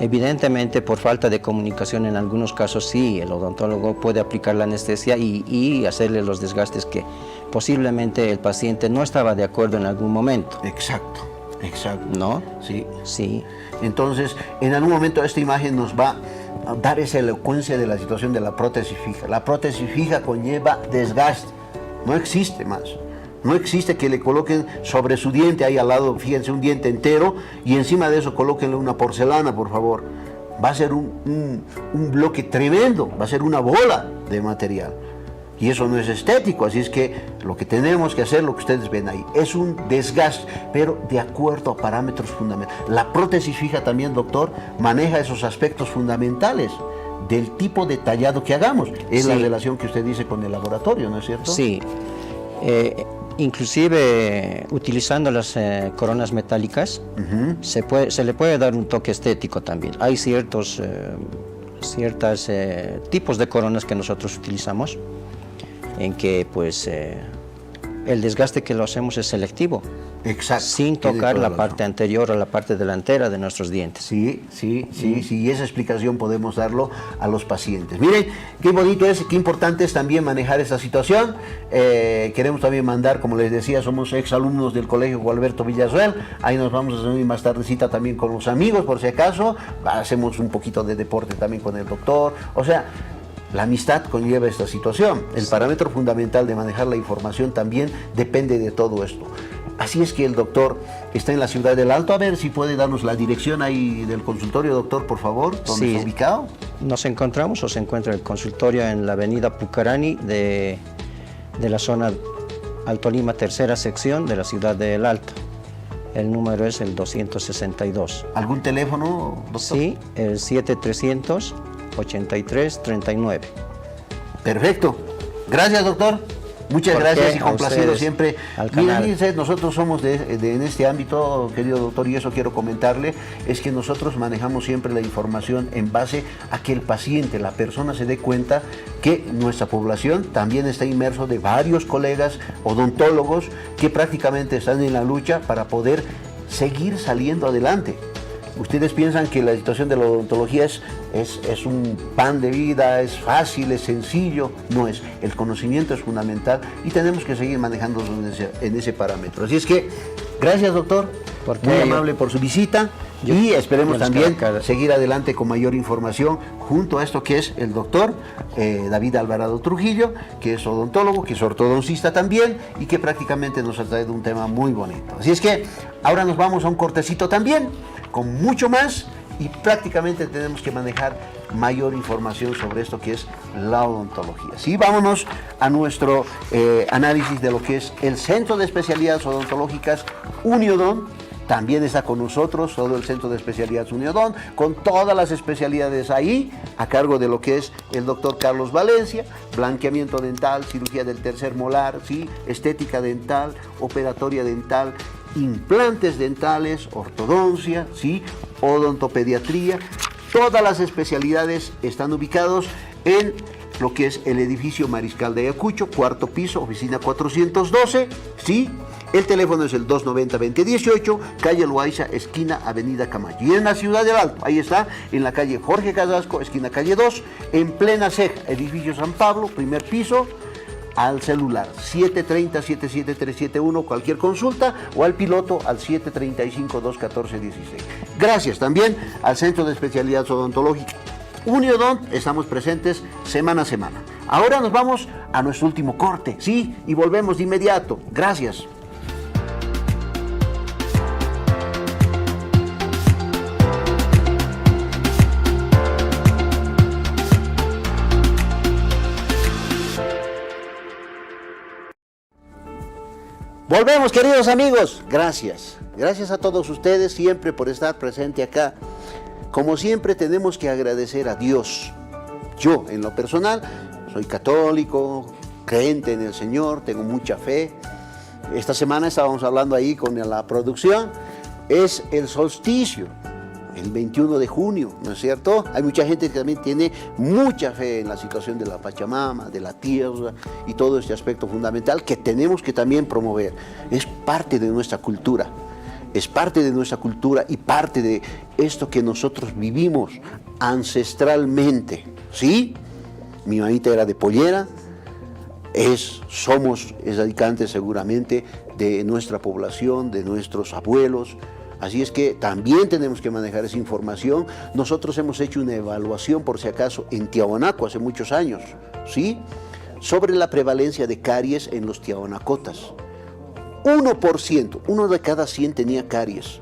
Evidentemente, por falta de comunicación, en algunos casos sí, el odontólogo puede aplicar la anestesia y hacerle los desgastes que posiblemente el paciente no estaba de acuerdo en algún momento. Exacto, exacto. ¿No? Sí. Sí. Entonces, en algún momento esta imagen nos va a dar esa elocuencia de la situación de la prótesis fija. La prótesis fija conlleva desgaste, no existe más. No existe que le coloquen sobre su diente, ahí al lado, fíjense, un diente entero, y encima de eso colóquenle una porcelana, por favor. Va a ser un bloque tremendo, va a ser una bola de material. Y eso no es estético, así es que lo que tenemos que hacer, lo que ustedes ven ahí, es un desgaste, pero de acuerdo a parámetros fundamentales. La prótesis fija también, doctor, maneja esos aspectos fundamentales del tipo de tallado que hagamos. Es la relación que usted dice con el laboratorio, ¿no es cierto? Sí. Inclusive utilizando las coronas metálicas, se le puede dar un toque estético también. Hay ciertos tipos de coronas que nosotros utilizamos en que pues el desgaste que lo hacemos es selectivo. Exacto. Sin tocar la parte anterior o la parte delantera de nuestros dientes. Sí, y esa explicación podemos darlo a los pacientes. Miren, qué bonito es, qué importante es también manejar esta situación. Queremos también mandar, como les decía, somos exalumnos del Colegio Gualberto Villasuel. Ahí nos vamos a reunir más tardecita también con los amigos, por si acaso. Hacemos un poquito de deporte también con el doctor. O sea, la amistad conlleva esta situación. El parámetro fundamental de manejar la información también depende de todo esto. Así es que el doctor está en la ciudad del Alto. A ver si puede darnos la dirección ahí del consultorio, doctor, por favor. ¿Dónde está ubicado? Nos encontramos o se encuentra el consultorio en la avenida Pucarani de la zona Alto Lima, tercera sección de la ciudad del Alto. El número es el 262. ¿Algún teléfono, doctor? Sí, el 7339. Perfecto. Gracias, doctor. Muchas gracias y complacido siempre. Miren, nosotros somos en este ámbito, querido doctor, y eso quiero comentarle, es que nosotros manejamos siempre la información en base a que el paciente, la persona se dé cuenta que nuestra población también está inmerso de varios colegas odontólogos que prácticamente están en la lucha para poder seguir saliendo adelante. Ustedes piensan que la situación de la odontología es un pan de vida, es fácil, es sencillo. No es. El conocimiento es fundamental y tenemos que seguir manejándonos en ese parámetro. Así es que, gracias, doctor. Muy amable por su visita y esperemos también seguir adelante con mayor información junto a esto que es el doctor David Alvarado Trujillo, que es odontólogo, que es ortodoncista también y que prácticamente nos ha traído un tema muy bonito. Así es que ahora nos vamos a un cortecito también, con mucho más, y prácticamente tenemos que manejar mayor información sobre esto que es la odontología. Sí, vámonos a nuestro análisis de lo que es el Centro de Especialidades Odontológicas Uniodont. También está con nosotros todo el Centro de Especialidades Uniodont, con todas las especialidades ahí, a cargo de lo que es el doctor Carlos Valencia, blanqueamiento dental, cirugía del tercer molar, ¿sí? Estética dental, operatoria dental, implantes dentales, ortodoncia, ¿sí? Odontopediatría. Todas las especialidades están ubicados en lo que es el edificio Mariscal de Ayacucho, cuarto piso, oficina 412, ¿sí? El teléfono es el 290-2018, calle Loaiza, esquina Avenida Camayo. Y en la ciudad del Alto, ahí está, en la calle Jorge Carrasco, esquina calle 2, en plena ceja, edificio San Pablo, primer piso, al celular 730-77371, cualquier consulta, o al piloto al 735-214-16. Gracias también al Centro de Especialidades Odontológicas Uniodont, estamos presentes semana a semana. Ahora nos vamos a nuestro último corte, ¿sí? Y volvemos de inmediato. Gracias. Volvemos, queridos amigos. Gracias. Gracias a todos ustedes siempre por estar presente acá. como siempre tenemos que agradecer a Dios. Yo, en lo personal, soy católico, creyente en el Señor, tengo mucha fe. Esta semana estábamos hablando ahí con la producción, es el solsticio, el 21 de junio, ¿no es cierto? Hay mucha gente que también tiene mucha fe en la situación de la Pachamama, de la tierra y todo este aspecto fundamental que tenemos que también promover. Es parte de nuestra cultura, es parte de nuestra cultura y parte de esto que nosotros vivimos ancestralmente, ¿sí? Mi mamita era de Pollera, somos habitantes seguramente de nuestra población, de nuestros abuelos. Así es que también tenemos que manejar esa información. Nosotros hemos hecho una evaluación, por si acaso, en Tiahuanaco hace muchos años, ¿sí? Sobre la prevalencia de caries en los tiahuanacotas. 1%, 1 de cada 100 tenía caries.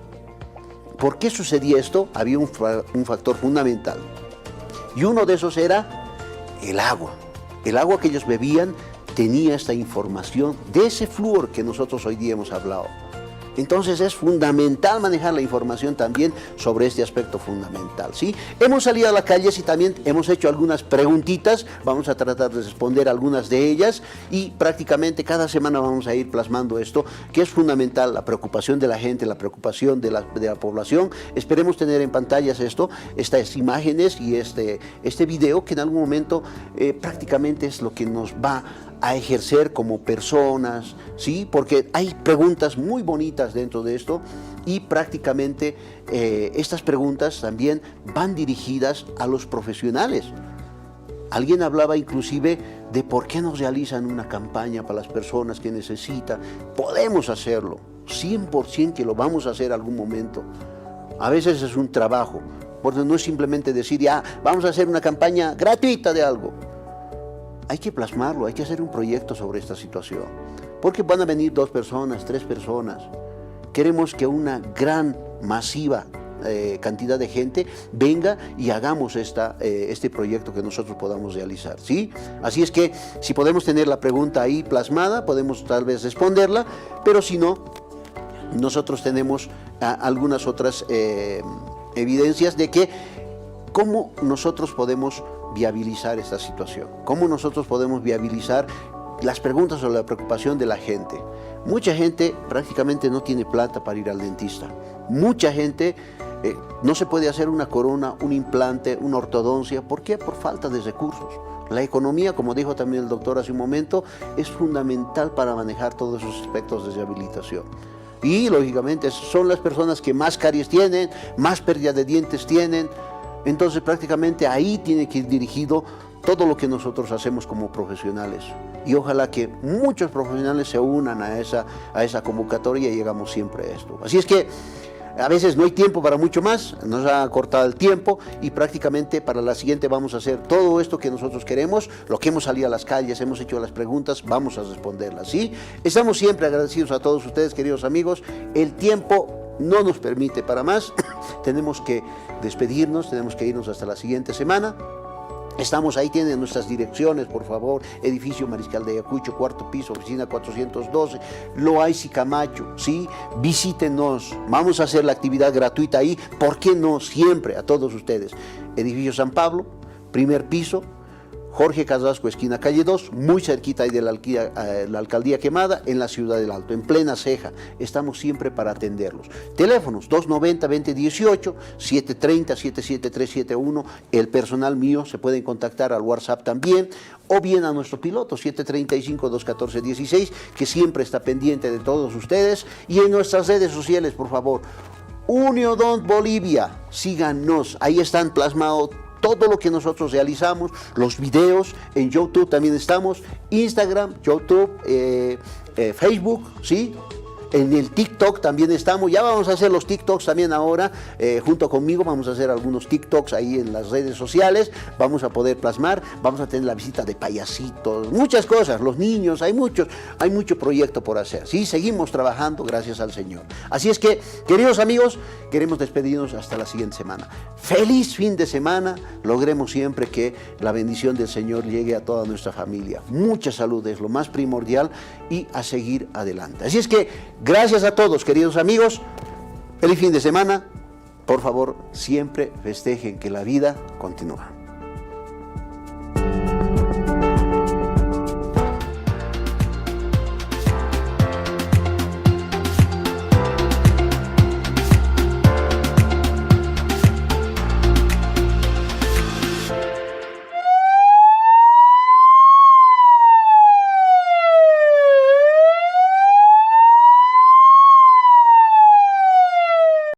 ¿Por qué sucedía esto? Había un factor fundamental. Y uno de esos era el agua. El agua que ellos bebían tenía esta información de ese flúor que nosotros hoy día hemos hablado. Entonces es fundamental manejar la información también sobre este aspecto fundamental, ¿sí? Hemos salido a las calles y también hemos hecho algunas preguntitas, vamos a tratar de responder algunas de ellas y prácticamente cada semana vamos a ir plasmando esto, que es fundamental, la preocupación de la gente, la preocupación de la población. Esperemos tener en pantallas estas imágenes y este video que en algún momento prácticamente es lo que nos va a ejercer como personas, ¿sí? Porque hay preguntas muy bonitas dentro de esto y prácticamente estas preguntas también van dirigidas a los profesionales. Alguien hablaba inclusive de por qué no realizan una campaña para las personas que necesitan. Podemos hacerlo, 100% que lo vamos a hacer algún momento. A veces es un trabajo, porque no es simplemente decir, ya, vamos a hacer una campaña gratuita de algo. Hay que plasmarlo, hay que hacer un proyecto sobre esta situación, porque van a venir 2 personas, 3 personas. Queremos que una gran, masiva cantidad de gente venga y hagamos este proyecto que nosotros podamos realizar, ¿sí? Así es que si podemos tener la pregunta ahí plasmada, podemos tal vez responderla, pero si no, nosotros tenemos algunas otras evidencias de que cómo nosotros podemos viabilizar esta situación, cómo nosotros podemos viabilizar las preguntas o la preocupación de la gente. Mucha gente prácticamente no tiene plata para ir al dentista. Mucha gente no se puede hacer una corona, un implante, una ortodoncia. ¿Por qué? Por falta de recursos. La economía, como dijo también el doctor hace un momento, es fundamental para manejar todos esos aspectos de rehabilitación. Y lógicamente son las personas que más caries tienen, más pérdida de dientes tienen. Entonces prácticamente ahí tiene que ir dirigido todo lo que nosotros hacemos como profesionales. Y ojalá que muchos profesionales se unan a esa convocatoria y llegamos siempre a esto. Así es que a veces no hay tiempo para mucho más, nos ha cortado el tiempo y prácticamente para la siguiente vamos a hacer todo esto que nosotros queremos, lo que hemos salido a las calles, hemos hecho las preguntas, vamos a responderlas, ¿sí? Estamos siempre agradecidos a todos ustedes, queridos amigos. El tiempo no nos permite para más, tenemos que despedirnos, tenemos que irnos hasta la siguiente semana. Estamos ahí, tienen nuestras direcciones, por favor, edificio Mariscal de Ayacucho, 4º piso, oficina 412, Loaiza Camacho, ¿sí? Visítenos, vamos a hacer la actividad gratuita ahí, ¿por qué no? Siempre, a todos ustedes. Edificio San Pablo, 1er piso, Jorge Carrasco, esquina calle 2, muy cerquita ahí de la alcaldía Quemada, en la ciudad del Alto, en plena ceja. Estamos siempre para atenderlos. Teléfonos 290-2018, 730-77371. El personal mío se pueden contactar al WhatsApp también, o bien a nuestro piloto 735-214-16, que siempre está pendiente de todos ustedes. Y en nuestras redes sociales, por favor, Uniodont Bolivia, síganos, ahí están plasmados todo lo que nosotros realizamos, los videos, en YouTube también estamos, Instagram, YouTube, Facebook, ¿sí? En el TikTok también estamos, ya vamos a hacer los TikToks también ahora, junto conmigo vamos a hacer algunos TikToks ahí en las redes sociales, vamos a poder plasmar, vamos a tener la visita de payasitos, muchas cosas, los niños, hay mucho proyecto por hacer, ¿sí? Seguimos trabajando gracias al Señor. Así es que, queridos amigos, queremos despedirnos hasta la siguiente semana. Feliz fin de semana, logremos siempre que la bendición del Señor llegue a toda nuestra familia. Mucha salud es lo más primordial y a seguir adelante. Así es que, gracias a todos, queridos amigos. Feliz fin de semana. por favor, siempre festejen que la vida continúa.